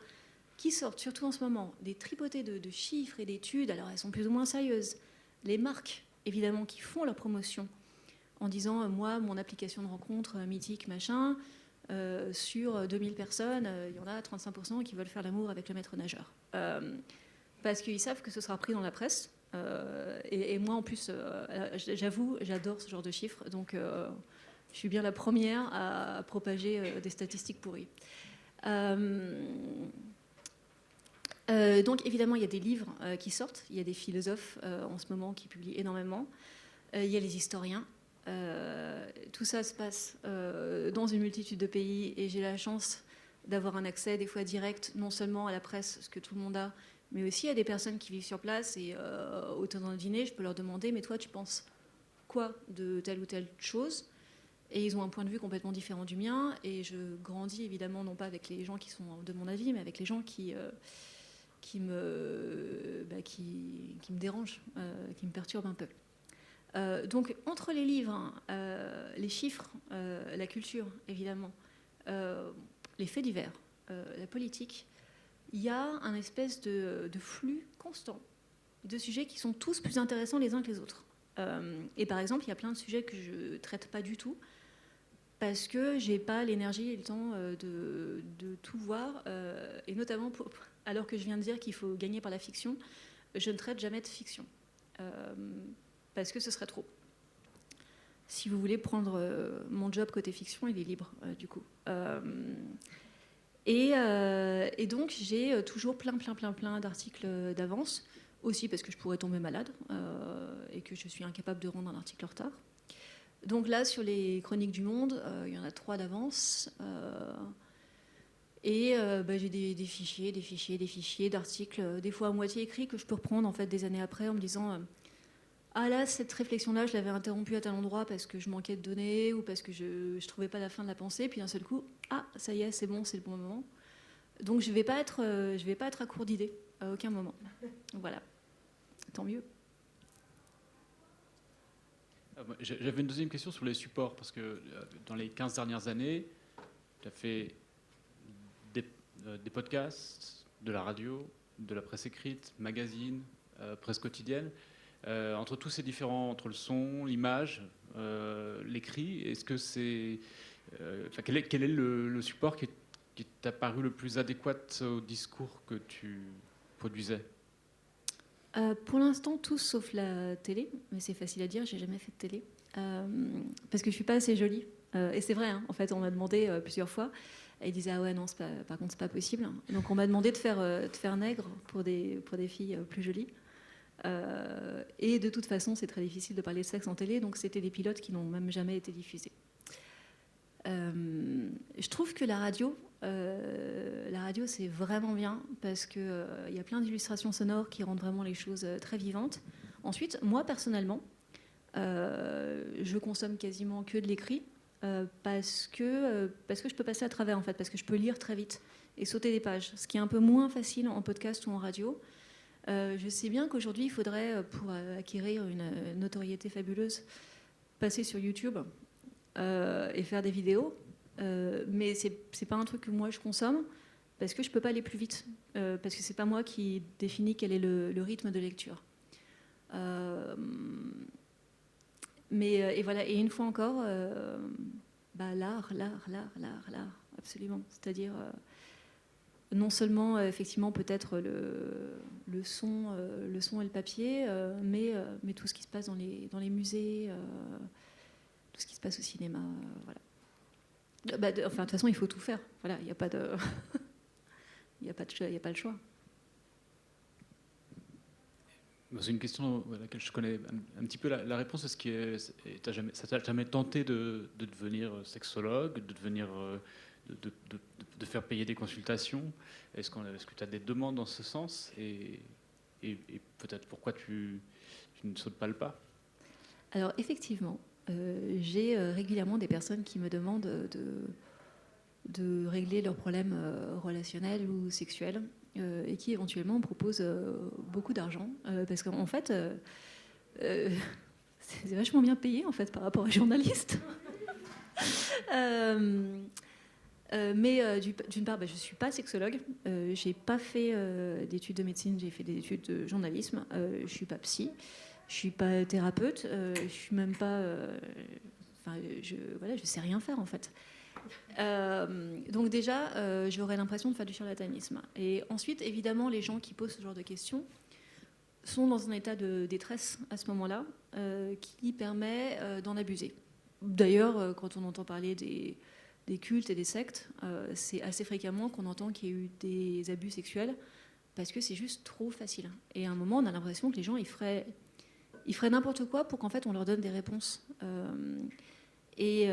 S2: qui sortent surtout en ce moment des tripotées de chiffres et d'études, alors elles sont plus ou moins sérieuses. Les marques, évidemment, qui font leur promotion en disant moi, mon application de rencontre mythique, machin, sur 2000 personnes, il y en a 35% qui veulent faire l'amour avec le maître nageur. Parce qu'ils savent que ce sera pris dans la presse. Et moi, en plus, j'avoue, j'adore ce genre de chiffres. Donc, je suis bien la première à propager des statistiques pourries. Donc, évidemment, il y a des livres qui sortent. Il y a des philosophes en ce moment qui publient énormément. Il y a les historiens. Tout ça se passe dans une multitude de pays et j'ai la chance d'avoir un accès des fois direct non seulement à la presse, ce que tout le monde a, mais aussi à des personnes qui vivent sur place et au temps d'un dîner, je peux leur demander mais toi tu penses quoi de telle ou telle chose, et ils ont un point de vue complètement différent du mien et je grandis évidemment non pas avec les gens qui sont de mon avis mais avec les gens qui me dérangent, qui me perturbent un peu. Donc, entre les livres, les chiffres, la culture, évidemment, les faits divers, la politique, il y a un espèce de flux constant de sujets qui sont tous plus intéressants les uns que les autres. Et par exemple, il y a plein de sujets que je ne traite pas du tout parce que je n'ai pas l'énergie et le temps de tout voir. Et notamment, alors que je viens de dire qu'il faut gagner par la fiction, je ne traite jamais de fiction. Parce que ce serait trop. Si vous voulez prendre mon job côté fiction, il est libre, du coup. Et donc, j'ai toujours plein d'articles d'avance, aussi parce que je pourrais tomber malade et que je suis incapable de rendre un article en retard. Donc là, sur les chroniques du Monde, il y en a 3 d'avance. Et j'ai des fichiers d'articles, des fois à moitié écrits, que je peux reprendre en fait, des années après en me disant... ah là, cette réflexion-là, je l'avais interrompue à tel endroit parce que je manquais de données ou parce que je ne trouvais pas la fin de la pensée. Puis d'un seul coup, ah, ça y est, c'est bon, c'est le bon moment. Donc je ne vais pas être à court d'idées à aucun moment. Voilà. Tant mieux.
S9: J'avais une deuxième question sur les supports, parce que dans les 15 dernières années, tu as fait des podcasts, de la radio, de la presse écrite, magazine, presse quotidienne. Entre tous ces différents, entre le son, l'image, l'écrit, est-ce que c'est, quel est le support qui t'a paru le plus adéquat au discours que tu produisais?
S2: Pour l'instant, tous sauf la télé, mais c'est facile à dire, j'ai jamais fait de télé, parce que je suis pas assez jolie. Et c'est vrai, hein, en fait, on m'a demandé plusieurs fois, et ils disaient ah ouais non, par contre c'est pas possible. Donc on m'a demandé de faire nègre pour des filles plus jolies. Et de toute façon, c'est très difficile de parler de sexe en télé, donc c'était des pilotes qui n'ont même jamais été diffusés. Je trouve que la radio c'est vraiment bien parce que y a plein d'illustrations sonores qui rendent vraiment les choses très vivantes. Ensuite, moi personnellement, je consomme quasiment que de l'écrit parce que je peux passer à travers en fait, parce que je peux lire très vite et sauter des pages, ce qui est un peu moins facile en podcast ou en radio. Je sais bien qu'aujourd'hui, il faudrait, pour acquérir une notoriété fabuleuse, passer sur YouTube et faire des vidéos. Mais c'est pas un truc que moi je consomme parce que je peux pas aller plus vite, parce que c'est pas moi qui définis quel est le rythme de lecture. Et voilà. Et une fois encore, l'art, absolument. C'est-à-dire non seulement effectivement peut-être le son et le papier, mais tout ce qui se passe dans les musées, tout ce qui se passe au cinéma, voilà. De toute façon, il faut tout faire. Voilà, il n'y a pas de, il y a pas le choix.
S9: C'est une question à laquelle je connais un petit peu la réponse. Ça t'a jamais tenté de devenir sexologue, de faire payer des consultations? Est-ce que tu as des demandes dans ce sens et peut-être pourquoi tu ne sautes pas le pas?
S2: Alors effectivement, j'ai régulièrement des personnes qui me demandent de régler leurs problèmes relationnels ou sexuels et qui éventuellement me proposent beaucoup d'argent parce qu'en fait, c'est vachement bien payé en fait par rapport aux journalistes. Mais d'une part, je ne suis pas sexologue, je n'ai pas fait d'études de médecine, j'ai fait des études de journalisme, je ne suis pas psy, je ne suis pas thérapeute, je ne suis même pas... je ne sais rien faire en fait. Donc déjà, j'aurais l'impression de faire du charlatanisme. Et ensuite, évidemment, les gens qui posent ce genre de questions sont dans un état de détresse à ce moment-là qui permet d'en abuser. D'ailleurs, quand on entend parler des cultes et des sectes, c'est assez fréquemment qu'on entend qu'il y a eu des abus sexuels parce que c'est juste trop facile. Et à un moment, on a l'impression que les gens, ils feraient n'importe quoi pour qu'en fait, on leur donne des réponses. Et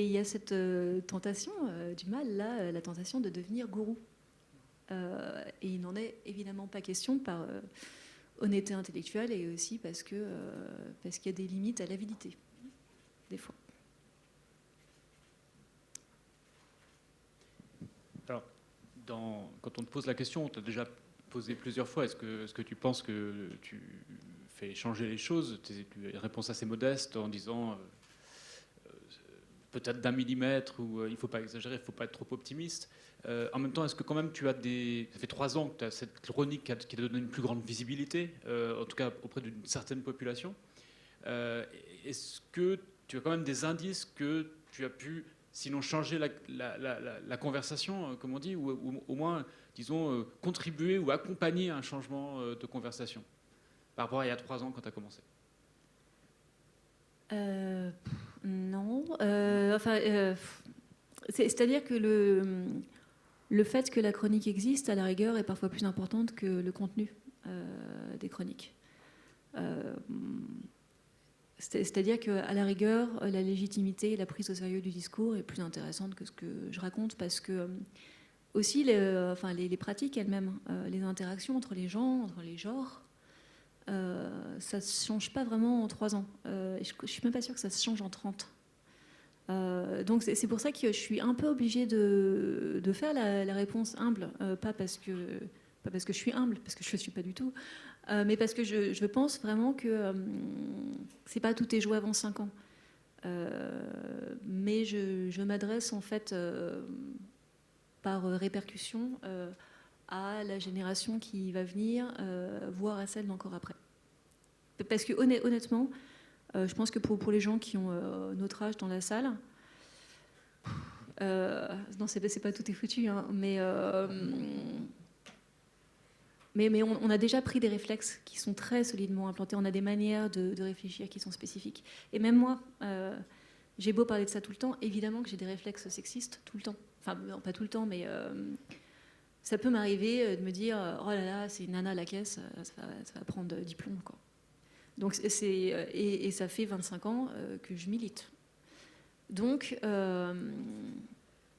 S2: il y a cette tentation du mal, là, la tentation de devenir gourou. Et il n'en est évidemment pas question par honnêteté intellectuelle et aussi parce qu'il y a des limites à l'avidité, des fois.
S9: Alors, quand on te pose la question, on t'a déjà posé plusieurs fois, est-ce que tu penses que tu fais changer les choses? Tu as une réponse assez modeste en disant peut-être d'1 millimètre, ou il ne faut pas exagérer, il ne faut pas être trop optimiste. En même temps, est-ce que quand même ça fait 3 ans que tu as cette chronique qui te donne une plus grande visibilité, en tout cas auprès d'une certaine population. Est-ce que tu as quand même des indices que tu as pu, sinon changer la conversation, comme on dit, ou au moins, disons, contribuer ou accompagner un changement de conversation par rapport à il y a 3 ans quand tu as commencé?
S2: Non. C'est-à-dire que le fait que la chronique existe, à la rigueur, est parfois plus importante que le contenu des chroniques. C'est-à-dire qu'à la rigueur, la légitimité et la prise au sérieux du discours est plus intéressante que ce que je raconte, parce que aussi les pratiques elles-mêmes, les interactions entre les gens, entre les genres, ça ne se change pas vraiment en 3 ans. Je ne suis même pas sûre que ça se change en 30. Donc c'est pour ça que je suis un peu obligée de faire la réponse humble, pas parce que je suis humble, parce que je ne suis pas du tout, mais parce que je pense vraiment que c'est pas tout est joué avant 5 ans. Mais je m'adresse en fait par répercussion à la génération qui va venir, voire à celle d'encore après. Parce que honnêtement, je pense que pour les gens qui ont notre âge dans la salle, non, c'est pas tout est foutu, hein, mais on a déjà pris des réflexes qui sont très solidement implantés. On a des manières de réfléchir qui sont spécifiques. Et même moi, j'ai beau parler de ça tout le temps, évidemment que j'ai des réflexes sexistes tout le temps. Enfin, non, pas tout le temps, mais ça peut m'arriver de me dire « Oh là là, c'est une nana à la caisse, ça va prendre diplôme, quoi. » Donc, et ça fait 25 ans que je milite. Donc,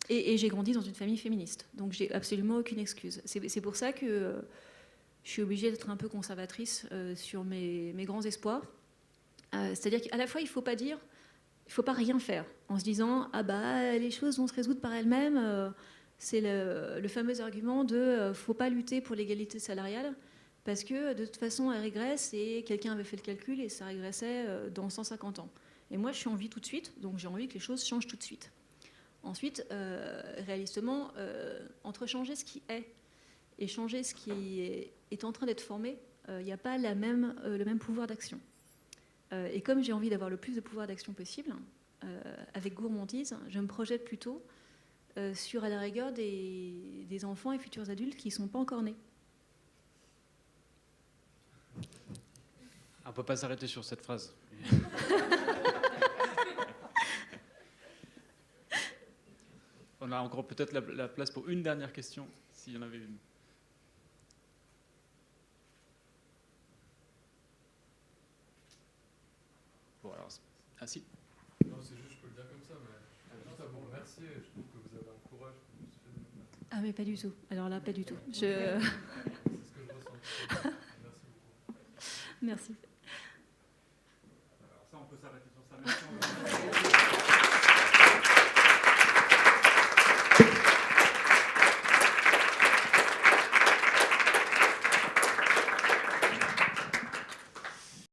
S2: et j'ai grandi dans une famille féministe. Donc, j'ai absolument aucune excuse. C'est pour ça que je suis obligée d'être un peu conservatrice sur mes grands espoirs. C'est-à-dire qu'à la fois, il ne faut pas rien faire en se disant « Ah bah, les choses vont se résoudre par elles-mêmes. C'est le fameux argument de « faut pas lutter pour l'égalité salariale ». Parce que de toute façon, elle régresse et quelqu'un avait fait le calcul et ça régressait dans 150 ans. Et moi, je suis en vie tout de suite, donc j'ai envie que les choses changent tout de suite. Ensuite, réalistement, entre changer ce qui est et changer ce qui est en train d'être formé, il n'y a pas le même pouvoir d'action. Et comme j'ai envie d'avoir le plus de pouvoir d'action possible, avec gourmandise, je me projette plutôt sur, à la rigueur, des enfants et futurs adultes qui ne sont pas encore nés.
S9: On ne peut pas s'arrêter sur cette phrase. On a encore peut-être la place pour une dernière question, s'il y en avait une. Bon, alors, ah si.
S6: Non, c'est juste, je peux le dire comme ça, mais juste à vous remercier. Je trouve que vous avez un courage que vous faites.
S2: Ah mais pas du tout. Alors là, pas du tout.
S6: C'est ce que je ressens. Merci beaucoup.
S2: Merci.
S1: Alors ça, on peut s'arrêter sur ça. Merci.